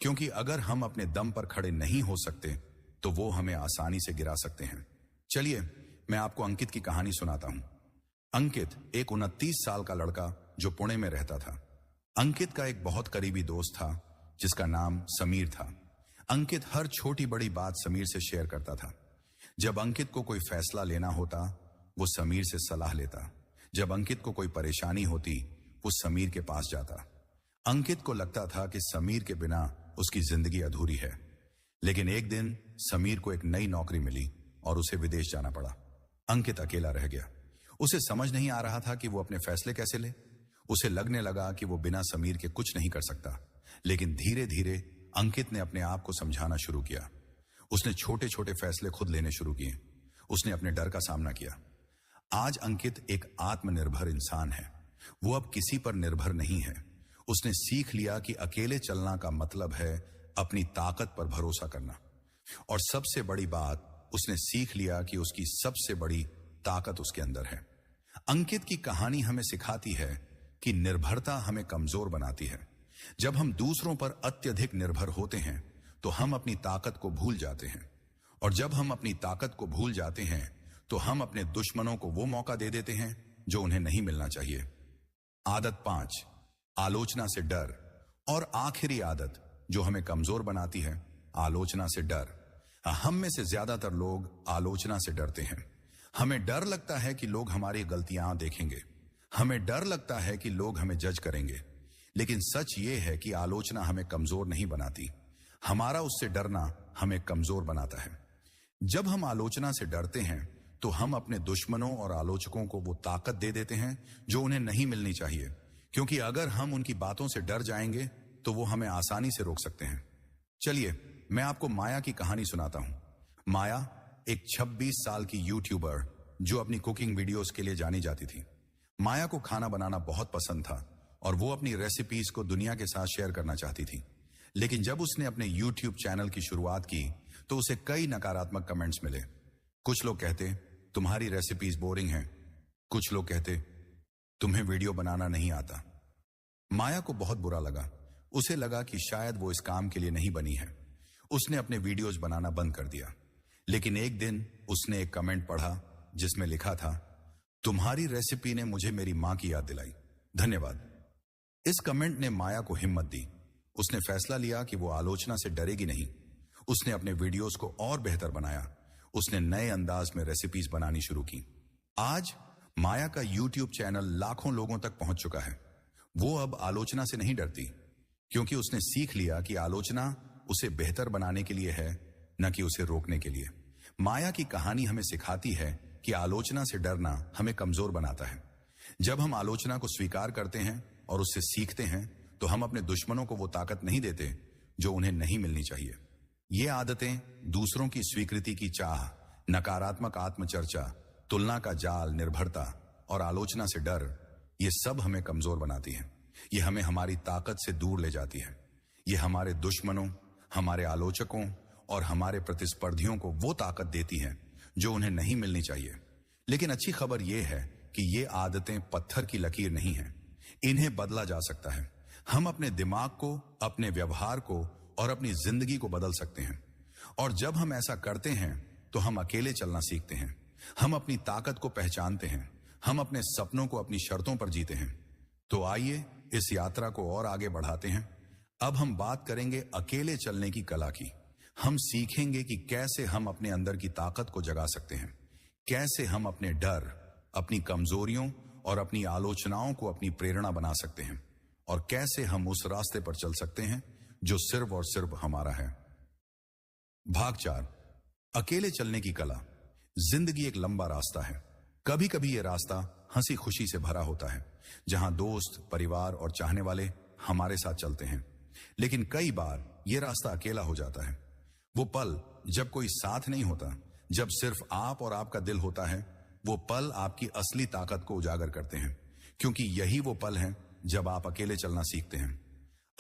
क्योंकि अगर हम अपने दम पर खड़े नहीं हो सकते तो वो हमें आसानी से गिरा सकते हैं। चलिए मैं आपको अंकित की कहानी सुनाता हूं। अंकित एक 29 साल का लड़का जो पुणे में रहता था। अंकित का एक बहुत करीबी दोस्त था जिसका नाम समीर था। अंकित हर छोटी बड़ी बात समीर से शेयर करता था। जब अंकित को कोई फैसला लेना होता वो समीर से सलाह लेता। जब अंकित को कोई परेशानी होती वो समीर के पास जाता। अंकित को लगता था कि समीर के बिना उसकी जिंदगी अधूरी है। लेकिन एक दिन समीर को एक नई नौकरी मिली और उसे विदेश जाना पड़ा। अंकित अकेला रह गया। उसे समझ नहीं आ रहा था कि वो अपने फैसले कैसे ले। उसे लगने लगा कि वो बिना समीर के कुछ नहीं कर सकता। लेकिन धीरे धीरे अंकित ने अपने आप को समझाना शुरू किया। उसने छोटे छोटे फैसले खुद लेने शुरू किए। उसने अपने डर का सामना किया। आज अंकित एक आत्मनिर्भर इंसान है। वो अब किसी पर निर्भर नहीं है। उसने सीख लिया कि अकेले चलना का मतलब है अपनी ताकत पर भरोसा करना। और सबसे बड़ी बात, उसने सीख लिया कि उसकी सबसे बड़ी ताकत उसके अंदर है। अंकित की कहानी हमें सिखाती है कि निर्भरता हमें कमजोर बनाती है। जब हम दूसरों पर अत्यधिक निर्भर होते हैं तो हम अपनी ताकत को भूल जाते हैं। और जब हम अपनी ताकत को भूल जाते हैं तो हम अपने दुश्मनों को वो मौका दे देते हैं जो उन्हें नहीं मिलना चाहिए। आदत 5, आलोचना से डर। और आखिरी आदत जो हमें कमजोर बनाती है, आलोचना से डर। हम में से ज्यादातर लोग आलोचना से डरते हैं। हमें डर लगता है कि लोग हमारी गलतियां देखेंगे। हमें डर लगता है कि लोग हमें जज करेंगे। लेकिन सच ये है कि आलोचना हमें कमजोर नहीं बनाती। हमारा उससे डरना हमें कमजोर बनाता है। जब हम आलोचना से डरते हैं तो हम अपने दुश्मनों और आलोचकों को वो ताकत दे देते हैं जो उन्हें नहीं मिलनी चाहिए। क्योंकि अगर हम उनकी बातों से डर जाएंगे तो वो हमें आसानी से रोक सकते हैं। चलिए मैं आपको माया की कहानी सुनाता हूं। माया एक 26 साल की यूट्यूबर जो अपनी कुकिंग वीडियोस के लिए जानी जाती थी। माया को खाना बनाना बहुत पसंद था और वो अपनी रेसिपीज को दुनिया के साथ शेयर करना चाहती थी। लेकिन जब उसने अपने यूट्यूब चैनल की शुरुआत की तो उसे कई नकारात्मक कमेंट्स मिले। कुछ लोग कहते तुम्हारी रेसिपीज बोरिंग हैं। कुछ लोग कहते तुम्हें वीडियो बनाना नहीं आता। माया को बहुत बुरा लगा। उसे लगा कि शायद वो इस काम के लिए नहीं बनी है। उसने अपने वीडियोस बनाना बंद कर दिया। लेकिन एक दिन उसने एक कमेंट पढ़ा जिसमें लिखा था, तुम्हारी रेसिपी ने मुझे मेरी मां की याद दिलाई, धन्यवाद। इस कमेंट ने माया को हिम्मत दी। उसने फैसला लिया कि वो आलोचना से डरेगी नहीं। उसने अपने वीडियोस को और बेहतर बनाया। उसने नए अंदाज में रेसिपीज बनानी शुरू की। आज माया का यूट्यूब चैनल लाखों लोगों तक पहुंच चुका है। वो अब आलोचना से नहीं डरती क्योंकि उसने सीख लिया कि आलोचना उसे बेहतर बनाने के लिए है, न कि उसे रोकने के लिए। माया की कहानी हमें सिखाती है कि आलोचना से डरना हमें कमजोर बनाता है। जब हम आलोचना को स्वीकार करते हैं और उससे सीखते हैं तो हम अपने दुश्मनों को वो ताकत नहीं देते जो उन्हें नहीं मिलनी चाहिए। ये आदतें, दूसरों की स्वीकृति की चाह, नकारात्मक आत्मचर्चा, तुलना का जाल, निर्भरता और आलोचना से डर, ये सब हमें कमजोर बनाती है। ये हमें हमारी ताकत से दूर ले जाती है। ये हमारे दुश्मनों, हमारे आलोचकों और हमारे प्रतिस्पर्धियों को वो ताकत देती है जो उन्हें नहीं मिलनी चाहिए। लेकिन अच्छी खबर यह है कि ये आदतें पत्थर की लकीर नहीं हैं। इन्हें बदला जा सकता है। हम अपने दिमाग को, अपने व्यवहार को और अपनी जिंदगी को बदल सकते हैं। और जब हम ऐसा करते हैं तो हम अकेले चलना सीखते हैं। हम अपनी ताकत को पहचानते हैं। हम अपने सपनों को अपनी शर्तों पर जीते हैं। तो आइए इस यात्रा को और आगे बढ़ाते हैं। अब हम बात करेंगे अकेले चलने की कला की। हम सीखेंगे कि कैसे हम अपने अंदर की ताकत को जगा सकते हैं, कैसे हम अपने डर, अपनी कमजोरियों और अपनी आलोचनाओं को अपनी प्रेरणा बना सकते हैं, और कैसे हम उस रास्ते पर चल सकते हैं जो सिर्फ और सिर्फ हमारा है। भाग 4, अकेले चलने की कला। जिंदगी एक लंबा रास्ता है। कभी कभी यह रास्ता हंसी खुशी से भरा होता है, जहां दोस्त, परिवार और चाहने वाले हमारे साथ चलते हैं। लेकिन कई बार यह रास्ता अकेला हो जाता है। वो पल जब कोई साथ नहीं होता, जब सिर्फ आप और आपका दिल होता है, वो पल आपकी असली ताकत को उजागर करते हैं। क्योंकि यही वो पल हैं जब आप अकेले चलना सीखते हैं।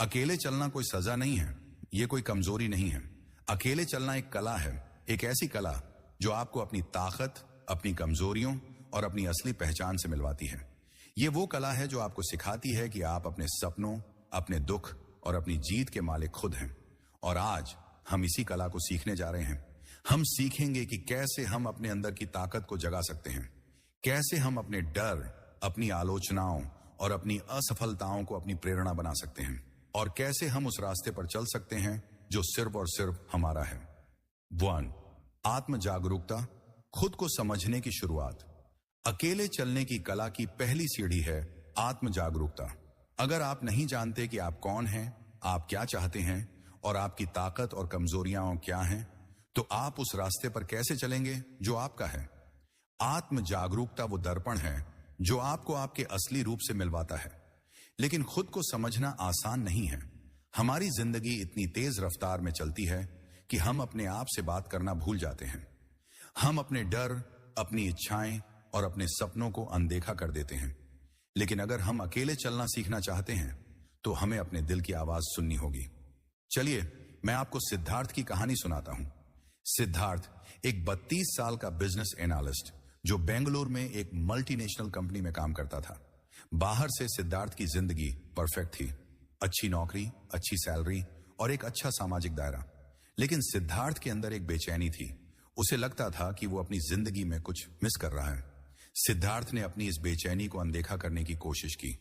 अकेले चलना कोई सजा नहीं है, ये कोई कमजोरी नहीं है। अकेले चलना एक कला है, एक ऐसी कला जो आपको अपनी ताकत, अपनी कमजोरियों और अपनी असली पहचान से मिलवाती है। ये वो कला है जो आपको सिखाती है कि आप अपने सपनों, अपने दुख और अपनी जीत के मालिक खुद हैं। और आज हम इसी कला को सीखने जा रहे हैं। हम सीखेंगे कि कैसे हम अपने अंदर की ताकत को जगा सकते हैं, कैसे हम अपने डर, अपनी आलोचनाओं और अपनी असफलताओं को अपनी प्रेरणा बना सकते हैं, और कैसे हम उस रास्ते पर चल सकते हैं जो सिर्फ और सिर्फ हमारा है। 1, आत्म जागरूकता, खुद को समझने की शुरुआत। अकेले चलने की कला की पहली सीढ़ी है आत्म जागरूकता। अगर आप नहीं जानते कि आप कौन हैं, आप क्या चाहते हैं और आपकी ताकत और कमजोरियां क्या हैं, तो आप उस रास्ते पर कैसे चलेंगे जो आपका है। आत्म जागरूकता वो दर्पण है जो आपको आपके असली रूप से मिलवाता है। लेकिन खुद को समझना आसान नहीं है। हमारी जिंदगी इतनी तेज रफ्तार में चलती है कि हम अपने आप से बात करना भूल जाते हैं। हम अपने डर, अपनी इच्छाएं और अपने सपनों को अनदेखा कर देते हैं। लेकिन अगर हम अकेले चलना सीखना चाहते हैं तो हमें अपने दिल की आवाज सुननी होगी। चलिए मैं आपको सिद्धार्थ की कहानी सुनाता हूं। सिद्धार्थ एक 32 साल का बिजनेस एनालिस्ट जो बेंगलुरु में एक मल्टीनेशनल कंपनी में काम करता था। बाहर से सिद्धार्थ की जिंदगी परफेक्ट थी, अच्छी नौकरी, अच्छी सैलरी और एक अच्छा सामाजिक दायरा। लेकिन सिद्धार्थ के अंदर एक बेचैनी थी। उसे लगता था कि वो अपनी जिंदगी में कुछ मिस कर रहा है। सिद्धार्थ ने अपनी इस बेचैनी को अनदेखा करने की कोशिश की।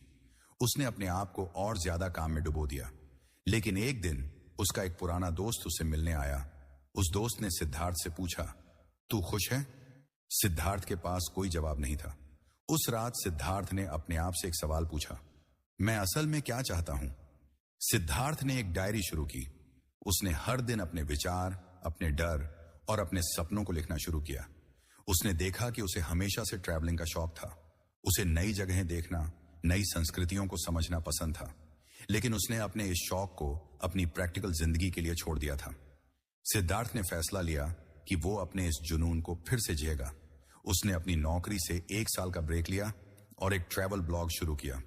उसने अपने आप को और ज्यादा काम में डुबो दिया। लेकिन एक दिन उसका एक पुराना दोस्त उसे मिलने आया। उस दोस्त ने सिद्धार्थ से पूछा, तू खुश है? सिद्धार्थ के पास कोई जवाब नहीं था। उस रात सिद्धार्थ ने अपने आप से एक सवाल पूछा, मैं असल में क्या चाहता हूं? सिद्धार्थ ने एक डायरी शुरू की। उसने हर दिन अपने विचार, अपने डर और अपने सपनों को लिखना शुरू किया। उसने देखा कि उसे हमेशा से ट्रैवलिंग का शौक था। उसे नई जगहें देखना, नई संस्कृतियों को समझना पसंद था। लेकिन उसने अपने इस शौक को अपनी प्रैक्टिकल जिंदगी के लिए छोड़ दिया था। सिद्धार्थ ने फैसला लिया कि वो अपने इस जुनून को फिर से जिएगा। उसने अपनी नौकरी से 1 साल का ब्रेक लिया और एक ट्रैवल ब्लॉग शुरू किया।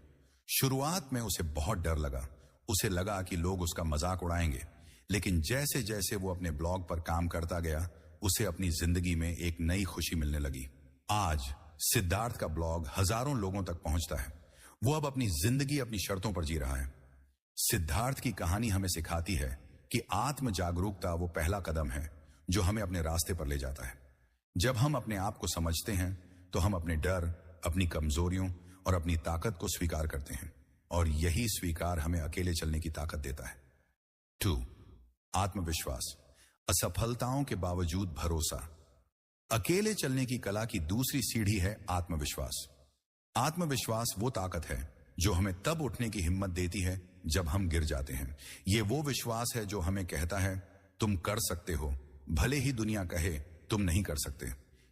शुरुआत में उसे बहुत डर लगा। उसे लगा कि लोग उसका मजाक उड़ाएंगे। लेकिन जैसे जैसे वो अपने ब्लॉग पर काम करता गया, उसे अपनी जिंदगी में एक नई खुशी मिलने लगी। आज सिद्धार्थ का ब्लॉग हजारों लोगों तक पहुंचता है। वो अब अपनी जिंदगी अपनी शर्तों पर जी रहा है। सिद्धार्थ की कहानी हमें सिखाती है कि आत्म जागरूकता वो पहला कदम है जो हमें अपने रास्ते पर ले जाता है। जब हम अपने आप को समझते हैं तो हम अपने डर, अपनी कमजोरियों और अपनी ताकत को स्वीकार करते हैं, और यही स्वीकार हमें अकेले चलने की ताकत देता है। 2. आत्मविश्वास। असफलताओं के बावजूद भरोसा। अकेले चलने की कला की दूसरी सीढ़ी है आत्मविश्वास। आत्मविश्वास वो ताकत है जो हमें तब उठने की हिम्मत देती है जब हम गिर जाते हैं। ये वो विश्वास है जो हमें कहता है, तुम कर सकते हो, भले ही दुनिया कहे तुम नहीं कर सकते।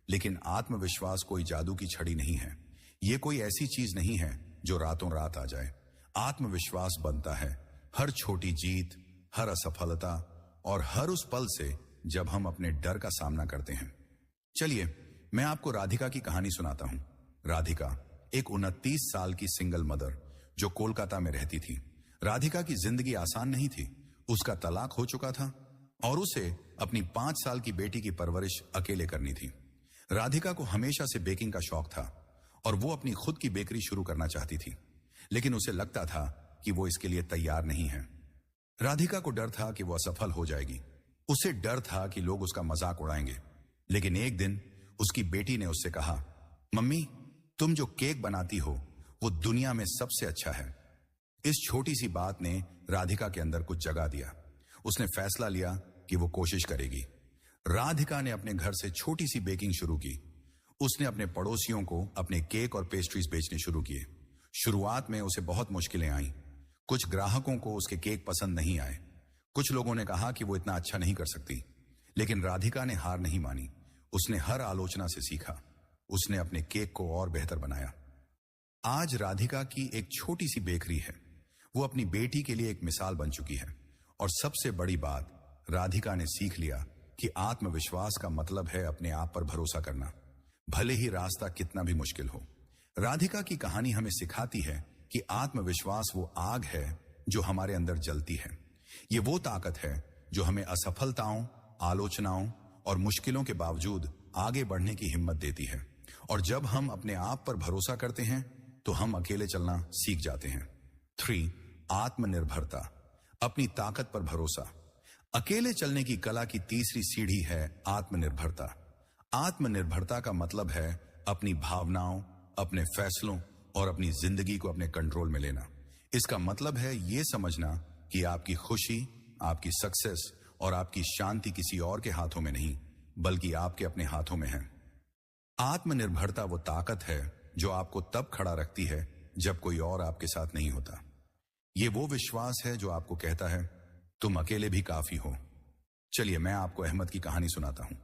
लेकिन आत्मविश्वास कोई जादू की छड़ी नहीं है। ये कोई ऐसी चीज नहीं है जो रातों रात आ जाए। आत्मविश्वास बनता है हर छोटी जीत, हर असफलता और हर उस पल से जब हम अपने डर का सामना करते हैं। चलिए मैं आपको राधिका की कहानी सुनाता हूं। राधिका एक 29 साल की सिंगल मदर जो कोलकाता में रहती थी। राधिका की जिंदगी आसान नहीं थी। उसका तलाक हो चुका था और उसे अपनी 5 साल की बेटी की परवरिश अकेले करनी थी। राधिका को हमेशा से बेकिंग का शौक था और वो अपनी खुद की बेकरी शुरू करना चाहती थी। लेकिन उसे लगता था कि वो इसके लिए तैयार नहीं है। राधिका को डर था कि वो असफल हो जाएगी। उसे डर था कि लोग उसका मजाक उड़ाएंगे। लेकिन एक दिन उसकी बेटी ने उससे कहा, मम्मी, तुम जो केक बनाती हो वो दुनिया में सबसे अच्छा है। इस छोटी सी बात ने राधिका के अंदर कुछ जगा दिया। उसने फैसला लिया कि वो कोशिश करेगी। राधिका ने अपने घर से छोटी सी बेकिंग शुरू की। उसने अपने पड़ोसियों को अपने केक और पेस्ट्रीज बेचने शुरू किए। शुरुआत में उसे बहुत मुश्किलें आईं। कुछ ग्राहकों को उसके केक पसंद नहीं आए। कुछ लोगों ने कहा कि वो इतना अच्छा नहीं कर सकती। लेकिन राधिका ने हार नहीं मानी। उसने हर आलोचना से सीखा। उसने अपने केक को और बेहतर बनाया। आज राधिका की एक छोटी सी बेकरी है। वो अपनी बेटी के लिए एक मिसाल बन चुकी है। और सबसे बड़ी बात, राधिका ने सीख लिया कि आत्मविश्वास का मतलब है अपने आप पर भरोसा करना, भले ही रास्ता कितना भी मुश्किल हो। राधिका की कहानी हमें सिखाती है कि आत्मविश्वास वो आग है जो हमारे अंदर जलती है। ये वो ताकत है जो हमें असफलताओं, आलोचनाओं और मुश्किलों के बावजूद आगे बढ़ने की हिम्मत देती है। और जब हम अपने आप पर भरोसा करते हैं तो हम अकेले चलना सीख जाते हैं। 3. आत्मनिर्भरता। अपनी ताकत पर भरोसा। अकेले चलने की कला की तीसरी सीढ़ी है आत्मनिर्भरता। आत्मनिर्भरता का मतलब है अपनी भावनाओं, अपने फैसलों और अपनी जिंदगी को अपने कंट्रोल में लेना। इसका मतलब है यह समझना कि आपकी खुशी, आपकी सक्सेस और आपकी शांति किसी और के हाथों में नहीं, बल्कि आपके अपने हाथों में है। आत्मनिर्भरता वो ताकत है जो आपको तब खड़ा रखती है जब कोई और आपके साथ नहीं होता। ये वो विश्वास है जो आपको कहता है तुम अकेले भी काफी हो। चलिए मैं आपको अहमद की कहानी सुनाता हूं।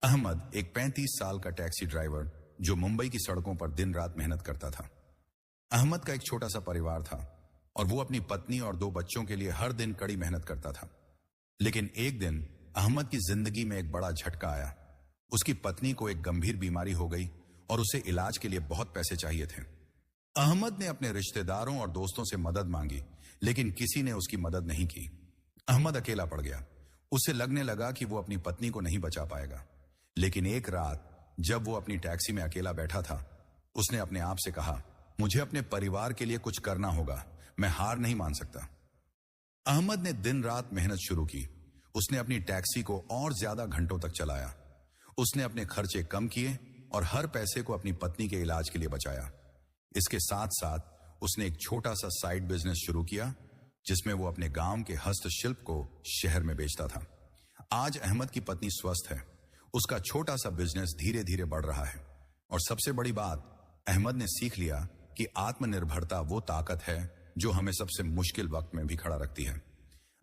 अहमद एक 35 साल का टैक्सी ड्राइवर जो मुंबई की सड़कों पर दिन रात मेहनत करता था। अहमद का एक छोटा सा परिवार था और वो अपनी पत्नी और 2 बच्चों के लिए हर दिन कड़ी मेहनत करता था। लेकिन एक दिन अहमद की जिंदगी में एक बड़ा झटका आया। उसकी पत्नी को एक गंभीर बीमारी हो गई और उसे इलाज के लिए बहुत पैसे चाहिए थे। अहमद ने अपने रिश्तेदारों और दोस्तों से मदद मांगी, लेकिन किसी ने उसकी मदद नहीं की। अहमद अकेला पड़ गया। उसे लगने लगा कि वो अपनी पत्नी को नहीं बचा पाएगा। लेकिन एक रात जब वो अपनी टैक्सी में अकेला बैठा था, उसने अपने आप से कहा, मुझे अपने परिवार के लिए कुछ करना होगा, मैं हार नहीं मान सकता। अहमद ने दिन रात मेहनत शुरू की। उसने अपनी टैक्सी को और ज्यादा घंटों तक चलाया। उसने अपने खर्चे कम किए और हर पैसे को अपनी पत्नी के इलाज के लिए बचाया। इसके साथ साथ उसने एक छोटा सा साइड बिजनेस शुरू किया, जिसमें वो अपने गांव के हस्तशिल्प को शहर में बेचता था। आज अहमद की पत्नी स्वस्थ है। उसका छोटा सा बिजनेस धीरे धीरे बढ़ रहा है। और सबसे बड़ी बात, अहमद ने सीख लिया कि आत्मनिर्भरता वो ताकत है जो हमें सबसे मुश्किल वक्त में भी खड़ा रखती है।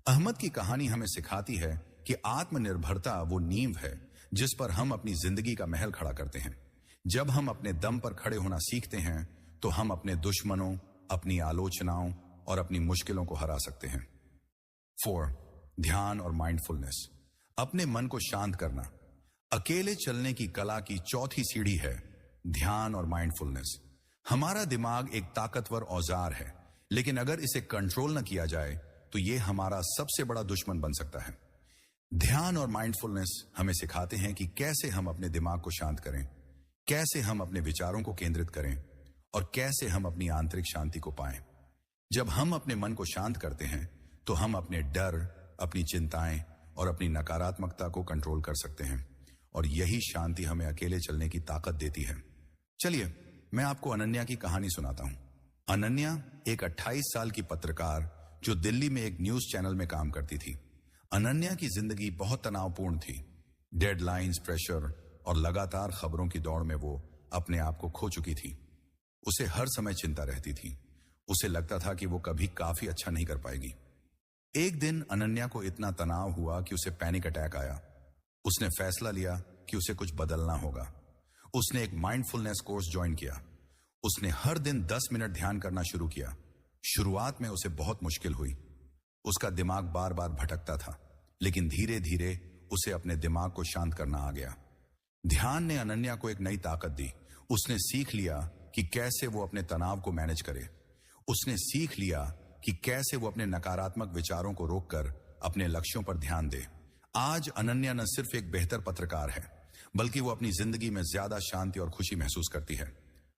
अहमद की कहानी हमें सिखाती है कि आत्मनिर्भरता वो नींव है जिस पर हम अपनी जिंदगी का महल खड़ा करते हैं। जब हम अपने दम पर खड़े होना सीखते हैं तो हम अपने दुश्मनों, अपनी आलोचनाओं और अपनी मुश्किलों को हरा सकते हैं। 4. ध्यान और माइंडफुलनेस। अपने मन को शांत करना। अकेले चलने की कला की चौथी सीढ़ी है ध्यान और माइंडफुलनेस। हमारा दिमाग एक ताकतवर औजार है, लेकिन अगर इसे कंट्रोल न किया जाए तो यह हमारा सबसे बड़ा दुश्मन बन सकता है। ध्यान और माइंडफुलनेस हमें सिखाते हैं कि कैसे हम अपने दिमाग को शांत करें, कैसे हम अपने विचारों को केंद्रित करें और कैसे हम अपनी आंतरिक शांति को पाएं। जब हम अपने मन को शांत करते हैं तो हम अपने डर, अपनी चिंताएं और अपनी नकारात्मकता को कंट्रोल कर सकते हैं, और यही शांति हमें अकेले चलने की ताकत देती है। चलिए मैं आपको अनन्या की कहानी सुनाता हूं। अनन्या एक 28 साल की पत्रकार जो दिल्ली में एक न्यूज चैनल में काम करती थी। अनन्या की जिंदगी बहुत तनावपूर्ण थी। डेडलाइंस, प्रेशर और लगातार खबरों की दौड़ में वो अपने आप को खो चुकी थी। उसे हर समय चिंता रहती थी। उसे लगता था कि वो कभी काफी अच्छा नहीं कर पाएगी। एक दिन अनन्या को इतना तनाव हुआ कि उसे पैनिक अटैक आया। उसने फैसला लिया कि उसे कुछ बदलना होगा। उसने एक माइंडफुलनेस कोर्स ज्वाइन किया। उसने हर दिन 10 मिनट ध्यान करना शुरू किया। शुरुआत में उसे बहुत मुश्किल हुई। उसका दिमाग बार बार भटकता था, लेकिन धीरे धीरे उसे अपने दिमाग को शांत करना आ गया। ध्यान ने अनन्या को एक नई ताकत दी। उसने सीख लिया कि कैसे वो अपने तनाव को मैनेज करे। उसने सीख लिया कि कैसे वो अपने नकारात्मक विचारों को रोककर अपने लक्ष्यों पर ध्यान दे। आज अनन्या न सिर्फ एक बेहतर पत्रकार है, बल्कि वो अपनी जिंदगी में ज्यादा शांति और खुशी महसूस करती है।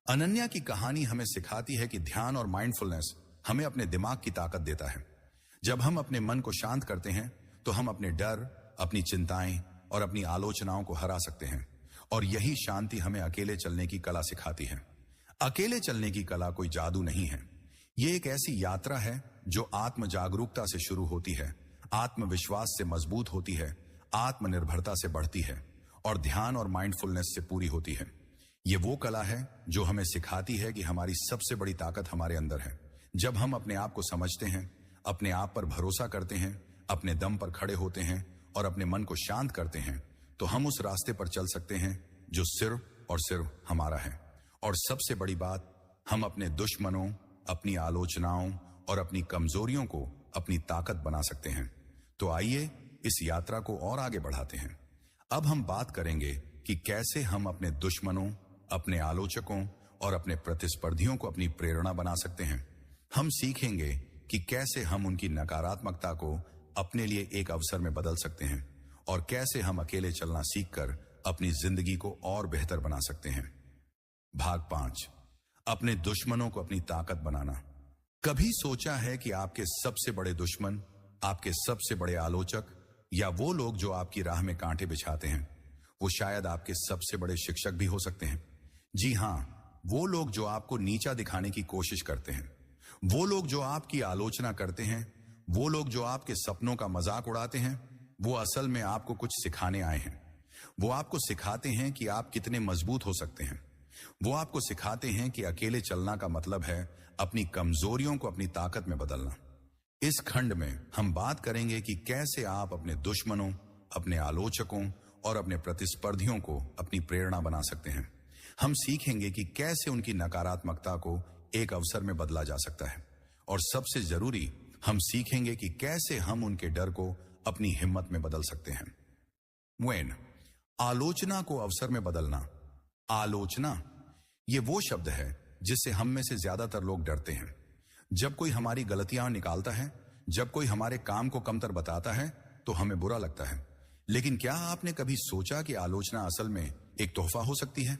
अनन्या की कहानी हमें सिखाती है कि ध्यान और माइंडफुलनेस हमें अपने दिमाग की ताकत देता है। जब हम अपने मन को शांत करते हैं तो हम अपने डर, अपनी चिंताएं और अपनी आलोचनाओं को हरा सकते हैं, और यही शांति हमें अकेले चलने की कला सिखाती है। अकेले चलने की कला कोई जादू नहीं है। ये एक ऐसी यात्रा है जो आत्म जागरूकता से शुरू होती है, आत्मविश्वास से मजबूत होती है, आत्मनिर्भरता से बढ़ती है और ध्यान और माइंडफुलनेस से पूरी होती है। ये वो कला है जो हमें सिखाती है कि हमारी सबसे बड़ी ताकत हमारे अंदर है। जब हम अपने आप को समझते हैं, अपने आप पर भरोसा करते हैं, अपने दम पर खड़े होते हैं और अपने मन को शांत करते हैं, तो हम उस रास्ते पर चल सकते हैं जो सिर्फ और सिर्फ हमारा है। और सबसे बड़ी बात, हम अपने दुश्मनों, अपनी आलोचनाओं और अपनी कमजोरियों को अपनी ताकत बना सकते हैं। तो आइए इस यात्रा को और आगे बढ़ाते हैं। अब हम बात करेंगे कि कैसे हम अपने दुश्मनों, अपने आलोचकों और अपने प्रतिस्पर्धियों को अपनी प्रेरणा बना सकते हैं। हम सीखेंगे कि कैसे हम उनकी नकारात्मकता को अपने लिए एक अवसर में बदल सकते हैं और कैसे हम अकेले चलना सीखकर अपनी जिंदगी को और बेहतर बना सकते हैं। भाग 5, अपने दुश्मनों को अपनी ताकत बनाना। कभी सोचा है कि आपके सबसे बड़े दुश्मन, आपके सबसे बड़े आलोचक या वो लोग जो आपकी राह में कांटे बिछाते हैं, वो शायद आपके सबसे बड़े शिक्षक भी हो सकते हैं। जी हां, वो लोग जो आपको नीचा दिखाने की कोशिश करते हैं, वो लोग जो आपकी आलोचना करते हैं, वो लोग जो आपके सपनों का मजाक उड़ाते हैं, वो असल में आपको कुछ सिखाने आए हैं। वो आपको सिखाते हैं कि आप कितने मजबूत हो सकते हैं। वो आपको सिखाते हैं कि अकेले चलना का मतलब है अपनी कमजोरियों को अपनी ताकत में बदलना। इस खंड में हम बात करेंगे कि कैसे आप अपने दुश्मनों, अपने आलोचकों और अपने प्रतिस्पर्धियों को अपनी प्रेरणा बना सकते हैं। हम सीखेंगे कि कैसे उनकी नकारात्मकता को एक अवसर में बदला जा सकता है। और सबसे जरूरी, हम सीखेंगे कि कैसे हम उनके डर को अपनी हिम्मत में बदल सकते हैं। वेन, आलोचना को अवसर में बदलना। आलोचना, ये वो शब्द है जिससे हम में से ज्यादातर लोग डरते हैं। जब कोई हमारी गलतियां निकालता है, जब कोई हमारे काम को कमतर बताता है, तो हमें बुरा लगता है। लेकिन क्या आपने कभी सोचा कि आलोचना असल में एक तोहफा हो सकती है?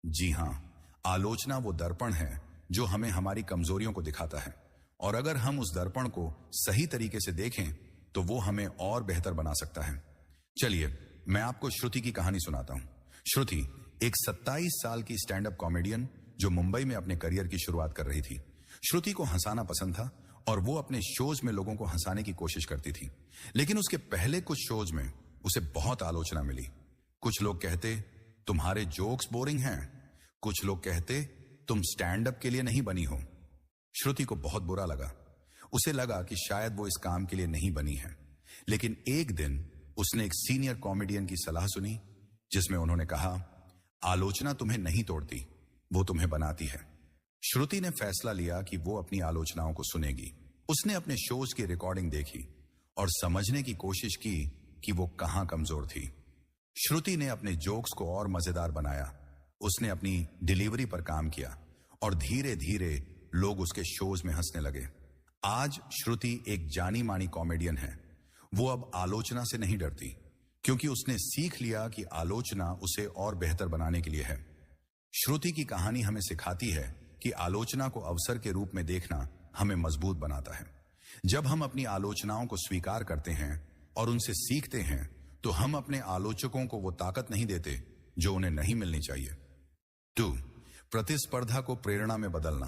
जी हां, आलोचना वो दर्पण है जो हमें हमारी कमजोरियों को दिखाता है। और अगर हम उस दर्पण को सही तरीके से देखें तो वो हमें और बेहतर बना सकता है। चलिए, मैं आपको श्रुति की कहानी सुनाता हूं। श्रुति एक 27 साल की स्टैंड अप कॉमेडियन जो मुंबई में अपने करियर की शुरुआत कर रही थी। श्रुति को हंसाना पसंद था और वो अपने शोज में लोगों को हंसाने की कोशिश करती थी। लेकिन उसके पहले कुछ शोज में उसे बहुत आलोचना मिली। कुछ लोग कहते, तुम्हारे जोक्स बोरिंग हैं। कुछ लोग कहते, तुम स्टैंड अप के लिए नहीं बनी हो। श्रुति को बहुत बुरा लगा। उसे लगा कि शायद वो इस काम के लिए नहीं बनी है। लेकिन एक दिन उसने एक सीनियर कॉमेडियन की सलाह सुनी, जिसमें उन्होंने कहा, आलोचना तुम्हें नहीं तोड़ती, वो तुम्हें बनाती है। श्रुति ने फैसला लिया कि वो अपनी आलोचनाओं को सुनेगी। उसने अपने शोज की रिकॉर्डिंग देखी और समझने की कोशिश की कि वो कहां कमजोर थी। श्रुति ने अपने जोक्स को और मजेदार बनाया। उसने अपनी डिलीवरी पर काम किया और धीरे धीरे लोग उसके शोज में हंसने लगे। आज श्रुति एक जानी मानी कॉमेडियन है। वो अब आलोचना से नहीं डरती, क्योंकि उसने सीख लिया कि आलोचना उसे और बेहतर बनाने के लिए है। श्रुति की कहानी हमें सिखाती है कि आलोचना को अवसर के रूप में देखना हमें मजबूत बनाता है। जब हम अपनी आलोचनाओं को स्वीकार करते हैं और उनसे सीखते हैं, तो हम अपने आलोचकों को वो ताकत नहीं देते जो उन्हें नहीं मिलनी चाहिए। 2. प्रतिस्पर्धा को प्रेरणा में बदलना।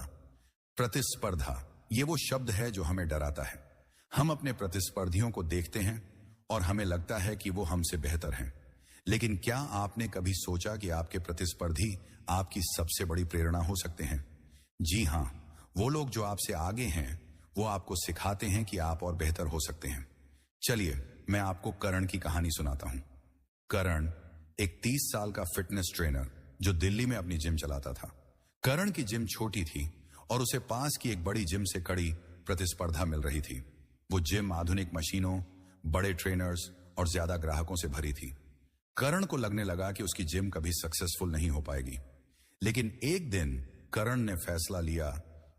प्रतिस्पर्धा, ये वो शब्द है जो हमें डराता है। हम अपने प्रतिस्पर्धियों को देखते हैं और हमें लगता है कि वो हमसे बेहतर हैं। लेकिन क्या आपने कभी सोचा कि आपके प्रतिस्पर्धी आपकी सबसे बड़ी प्रेरणा हो सकते हैं? जी हां, वो लोग जो आपसे आगे हैं, वो आपको सिखाते हैं कि आप और बेहतर हो सकते हैं। चलिए, मैं आपको करण की कहानी सुनाता हूं। करण एक 30 साल का फिटनेस ट्रेनर जो दिल्ली में अपनी जिम चलाता था। करण की जिम छोटी थी और उसे पास की एक बड़ी जिम से कड़ी प्रतिस्पर्धा मिल रही थी। वो जिम आधुनिक मशीनों, बड़े ट्रेनर्स और ज्यादा ग्राहकों से भरी थी। करण को लगने लगा कि उसकी जिम कभी सक्सेसफुल नहीं हो पाएगी। लेकिन एक दिन करण ने फैसला लिया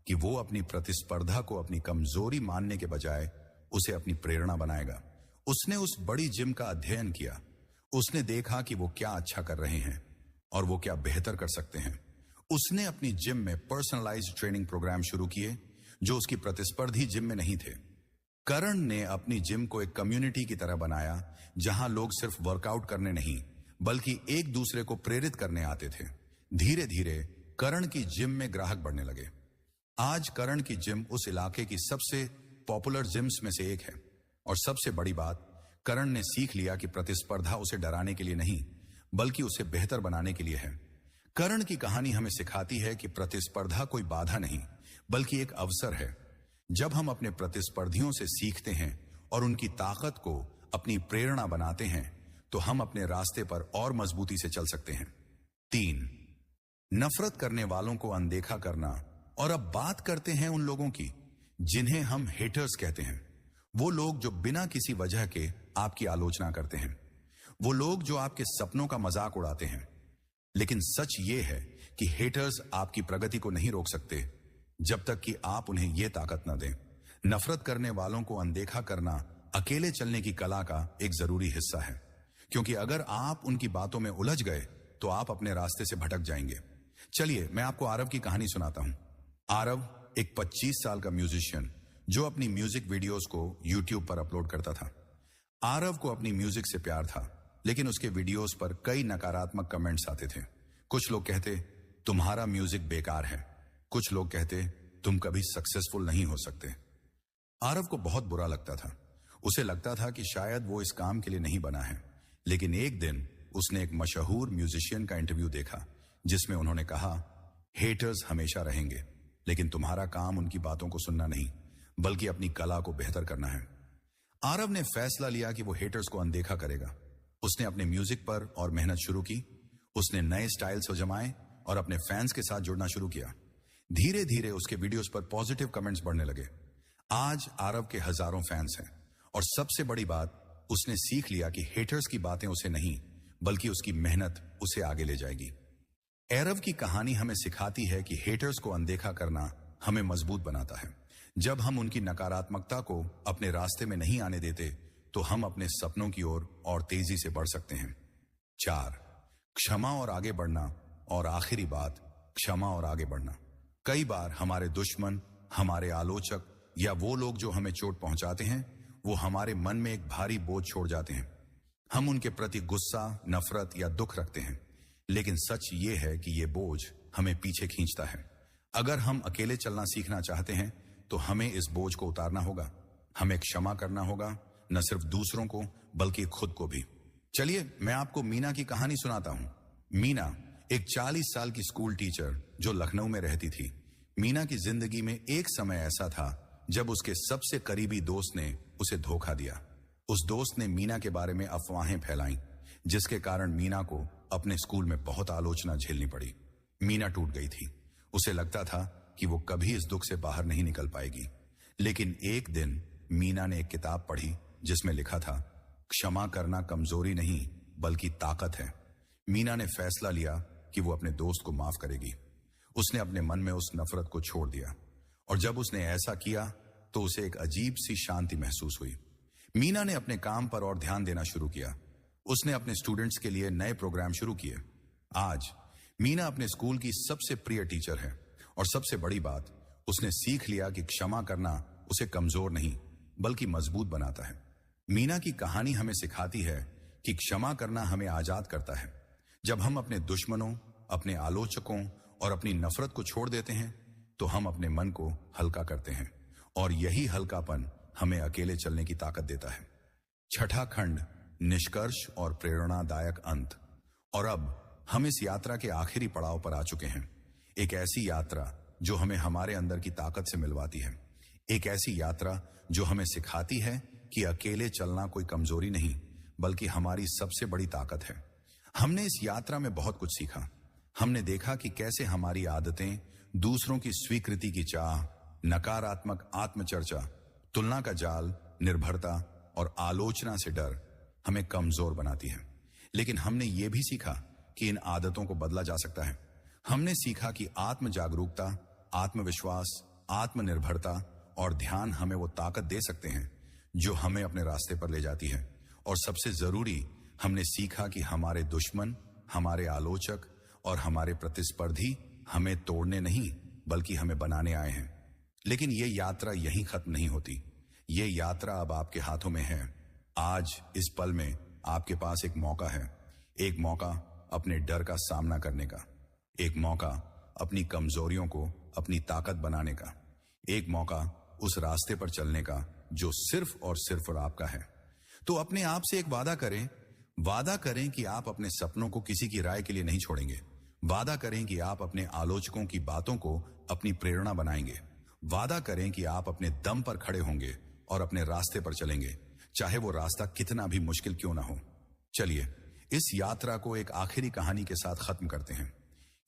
कि वो अपनी प्रतिस्पर्धा को अपनी कमजोरी मानने के बजाय उसे अपनी प्रेरणा बनाएगा। उसने उस बड़ी जिम का अध्ययन किया। उसने देखा कि वो क्या अच्छा कर रहे हैं और वो क्या बेहतर कर सकते हैं। उसने अपनी जिम में पर्सनलाइज्ड ट्रेनिंग प्रोग्राम शुरू किए जो उसकी प्रतिस्पर्धी जिम में नहीं थे। करण ने अपनी जिम को एक कम्युनिटी की तरह बनाया, जहां लोग सिर्फ वर्कआउट करने नहीं बल्कि एक दूसरे को प्रेरित करने आते थे। धीरे धीरे करण की जिम में ग्राहक बढ़ने लगे। आज करण की जिम उस इलाके की सबसे पॉपुलर जिम्स में से एक है। और सबसे बड़ी बात, करण ने सीख लिया कि प्रतिस्पर्धा उसे डराने के लिए नहीं बल्कि उसे बेहतर बनाने के लिए है। करण की कहानी हमें सिखाती है कि प्रतिस्पर्धा कोई बाधा नहीं बल्कि एक अवसर है। जब हम अपने प्रतिस्पर्धियों से सीखते हैं और उनकी ताकत को अपनी प्रेरणा बनाते हैं, तो हम अपने रास्ते पर और मजबूती से चल सकते हैं। 3. नफरत करने वालों को अनदेखा करना। और अब बात करते हैं उन लोगों की जिन्हें हम हेटर्स कहते हैं। वो लोग जो बिना किसी वजह के आपकी आलोचना करते हैं। वो लोग जो आपके सपनों का मजाक उड़ाते हैं। लेकिन सच ये है कि हेटर्स आपकी प्रगति को नहीं रोक सकते जब तक कि आप उन्हें यह ताकत न दें। नफरत करने वालों को अनदेखा करना अकेले चलने की कला का एक जरूरी हिस्सा है, क्योंकि अगर आप उनकी बातों में उलझ गए तो आप अपने रास्ते से भटक जाएंगे। चलिए, मैं आपको आरव की कहानी सुनाता हूं। आरव एक 25 साल का म्यूजिशियन जो अपनी म्यूजिक वीडियोस को यूट्यूब पर अपलोड करता था। आरव को अपनी म्यूजिक से प्यार था, लेकिन उसके वीडियोस पर कई नकारात्मक कमेंट्स आते थे। कुछ लोग कहते, तुम्हारा म्यूजिक बेकार है। कुछ लोग कहते, तुम कभी सक्सेसफुल नहीं हो सकते। आरव को बहुत बुरा लगता था। उसे लगता था कि शायद वो इस काम के लिए नहीं बना है। लेकिन एक दिन उसने एक मशहूर म्यूजिशियन का इंटरव्यू देखा, जिसमें उन्होंने कहा, हेटर्स हमेशा रहेंगे, लेकिन तुम्हारा काम उनकी बातों को सुनना नहीं बल्कि अपनी कला को बेहतर करना है। आरव ने फैसला लिया कि वो हेटर्स को अनदेखा करेगा। उसने अपने म्यूजिक पर और मेहनत शुरू की। उसने नए स्टाइल्स जमाए और अपने फैंस के साथ जुड़ना शुरू किया। धीरे धीरे उसके वीडियोस पर पॉजिटिव कमेंट्स बढ़ने लगे। आज आरव के हजारों फैंस हैं और सबसे बड़ी बात, उसने सीख लिया कि हेटर्स की बातें उसे नहीं बल्कि उसकी मेहनत उसे आगे ले जाएगी। एरव की कहानी हमें सिखाती है कि हेटर्स को अनदेखा करना हमें मजबूत बनाता है। जब हम उनकी नकारात्मकता को अपने रास्ते में नहीं आने देते तो हम अपने सपनों की ओर और तेजी से बढ़ सकते हैं। 4, क्षमा और आगे बढ़ना। और आखिरी बात, क्षमा और आगे बढ़ना। कई बार हमारे दुश्मन, हमारे आलोचक या वो लोग जो हमें चोट पहुंचाते हैं, वो हमारे मन में एक भारी बोझ छोड़ जाते हैं। हम उनके प्रति गुस्सा, नफरत या दुख रखते हैं, लेकिन सच ये है कि ये बोझ हमें पीछे खींचता है। अगर हम अकेले चलना सीखना चाहते हैं तो हमें इस बोझ को उतारना होगा। हमें क्षमा करना होगा, न सिर्फ दूसरों को बल्कि खुद को भी। चलिए मैं आपको मीना की कहानी सुनाता हूं। मीना एक 40 साल की स्कूल टीचर जो लखनऊ में रहती थी। मीना की जिंदगी में एक समय ऐसा था जब उसके सबसे करीबी दोस्त ने उसे धोखा दिया। उस दोस्त ने मीना के बारे में अफवाहें फैलाईं, जिसके कारण मीना को अपने स्कूल में बहुत आलोचना झेलनी पड़ी। मीना टूट गई थी। उसे लगता था कि वो कभी इस दुख से बाहर नहीं निकल पाएगी। लेकिन एक दिन मीना ने एक किताब पढ़ी जिसमें लिखा था, क्षमा करना कमजोरी नहीं बल्कि ताकत है। मीना ने फैसला लिया कि वो अपने दोस्त को माफ करेगी। उसने अपने मन में उस नफरत को छोड़ दिया और जब उसने ऐसा किया तो उसे एक अजीब सी शांति महसूस हुई। मीना ने अपने काम पर और ध्यान देना शुरू किया। उसने अपने स्टूडेंट्स के लिए नए प्रोग्राम शुरू किए। आज मीना अपने स्कूल की सबसे प्रिय टीचर है और सबसे बड़ी बात, उसने सीख लिया कि क्षमा करना उसे कमजोर नहीं बल्कि मजबूत बनाता है। मीना की कहानी हमें सिखाती है कि क्षमा करना हमें आजाद करता है। जब हम अपने दुश्मनों, अपने आलोचकों और अपनी नफरत को छोड़ देते हैं तो हम अपने मन को हल्का करते हैं और यही हल्कापन हमें अकेले चलने की ताकत देता है। छठा खंड, निष्कर्ष और प्रेरणादायक अंत। और अब हम इस यात्रा के आखिरी पड़ाव पर आ चुके हैं। एक ऐसी यात्रा जो हमें हमारे अंदर की ताकत से मिलवाती है। एक ऐसी यात्रा जो हमें सिखाती है कि अकेले चलना कोई कमजोरी नहीं बल्कि हमारी सबसे बड़ी ताकत है। हमने इस यात्रा में बहुत कुछ सीखा। हमने देखा कि कैसे हमारी आदतें, दूसरों की स्वीकृति की चाह, नकारात्मक आत्मचर्चा, तुलना का जाल, निर्भरता और आलोचना से डर हमें कमजोर बनाती है। लेकिन हमने ये भी सीखा कि इन आदतों को बदला जा सकता है। हमने सीखा कि आत्म जागरूकता, आत्मविश्वास, आत्मनिर्भरता और ध्यान हमें वो ताकत दे सकते हैं जो हमें अपने रास्ते पर ले जाती है। और सबसे जरूरी, हमने सीखा कि हमारे दुश्मन, हमारे आलोचक और हमारे प्रतिस्पर्धी हमें तोड़ने नहीं बल्कि हमें बनाने आए हैं। लेकिन ये यात्रा यहीं खत्म नहीं होती। ये यात्रा अब आपके हाथों में है। आज इस पल में आपके पास एक मौका है। एक मौका अपने डर का सामना करने का, एक मौका अपनी कमजोरियों को अपनी ताकत बनाने का, एक मौका उस रास्ते पर चलने का जो सिर्फ और सिर्फ और आपका है। तो अपने आप से एक वादा करें। वादा करें कि आप अपने सपनों को किसी की राय के लिए नहीं छोड़ेंगे। वादा करें कि आप अपने आलोचकों की बातों को अपनी प्रेरणा बनाएंगे। वादा करें कि आप अपने दम पर खड़े होंगे और अपने रास्ते पर चलेंगे, चाहे वो रास्ता कितना भी मुश्किल क्यों ना हो। चलिए इस यात्रा को एक आखिरी कहानी के साथ खत्म करते हैं।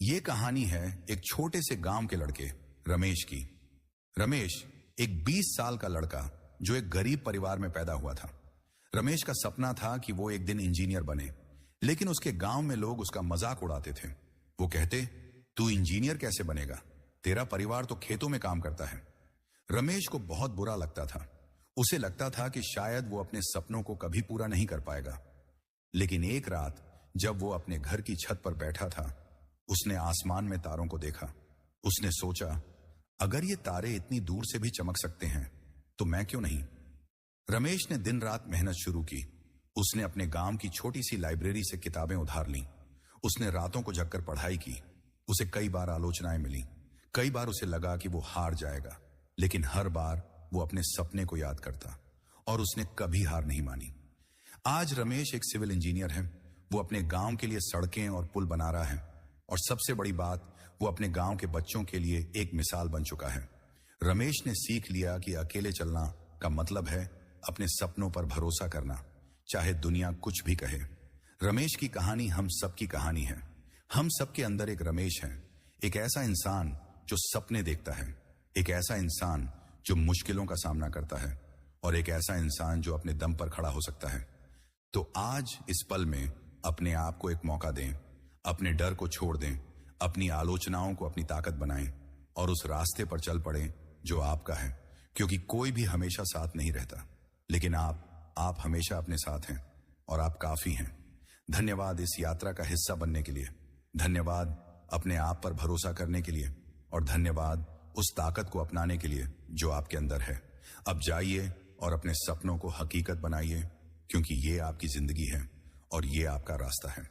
ये कहानी है एक छोटे से गांव के लड़के रमेश की। रमेश एक 20 साल का लड़का जो एक गरीब परिवार में पैदा हुआ था। रमेश का सपना था कि वो एक दिन इंजीनियर बने, लेकिन उसके गांव में लोग उसका मजाक उड़ाते थे। वो कहते, तू इंजीनियर कैसे बनेगा, तेरा परिवार तो खेतों में काम करता है। रमेश को बहुत बुरा लगता था। उसे लगता था कि शायद वो अपने सपनों को कभी पूरा नहीं कर पाएगा। लेकिन एक रात जब वो अपने घर की छत पर बैठा था, उसने आसमान में तारों को देखा। उसने सोचा, अगर ये तारे इतनी दूर से भी चमक सकते हैं तो मैं क्यों नहीं। रमेश ने दिन रात मेहनत शुरू की। उसने अपने गांव की छोटी सी लाइब्रेरी से किताबें उधार लीं। उसने रातों को जगकर पढ़ाई की। उसे कई बार आलोचनाएं मिली। कई बार उसे लगा कि वो हार जाएगा, लेकिन हर बार वो अपने सपने को याद करता और उसने कभी हार नहीं मानी। आज रमेश एक सिविल इंजीनियर है। वो अपने गांव के लिए सड़कें और पुल बना रहा है और सबसे बड़ी बात, वो अपने गांव के बच्चों के लिए एक मिसाल बन चुका है। रमेश ने सीख लिया कि अकेले चलना का मतलब है अपने सपनों पर भरोसा करना, चाहे दुनिया कुछ भी कहे। रमेश की कहानी हम सबकी कहानी है। हम सबके अंदर एक रमेश है, एक ऐसा इंसान जो सपने देखता है, एक ऐसा इंसान जो मुश्किलों का सामना करता है, और एक ऐसा इंसान जो अपने दम पर खड़ा हो सकता है। तो आज इस पल में अपने आप को एक मौका दें, अपने डर को छोड़ दें, अपनी आलोचनाओं को अपनी ताकत बनाएं और उस रास्ते पर चल पड़ें जो आपका है। क्योंकि कोई भी हमेशा साथ नहीं रहता, लेकिन आप हमेशा अपने साथ हैं और आप काफी हैं। धन्यवाद इस यात्रा का हिस्सा बनने के लिए, धन्यवाद अपने आप पर भरोसा करने के लिए, और धन्यवाद उस ताकत को अपनाने के लिए जो आपके अंदर है। अब जाइए और अपने सपनों को हकीकत बनाइए, क्योंकि ये आपकी जिंदगी है और ये आपका रास्ता है।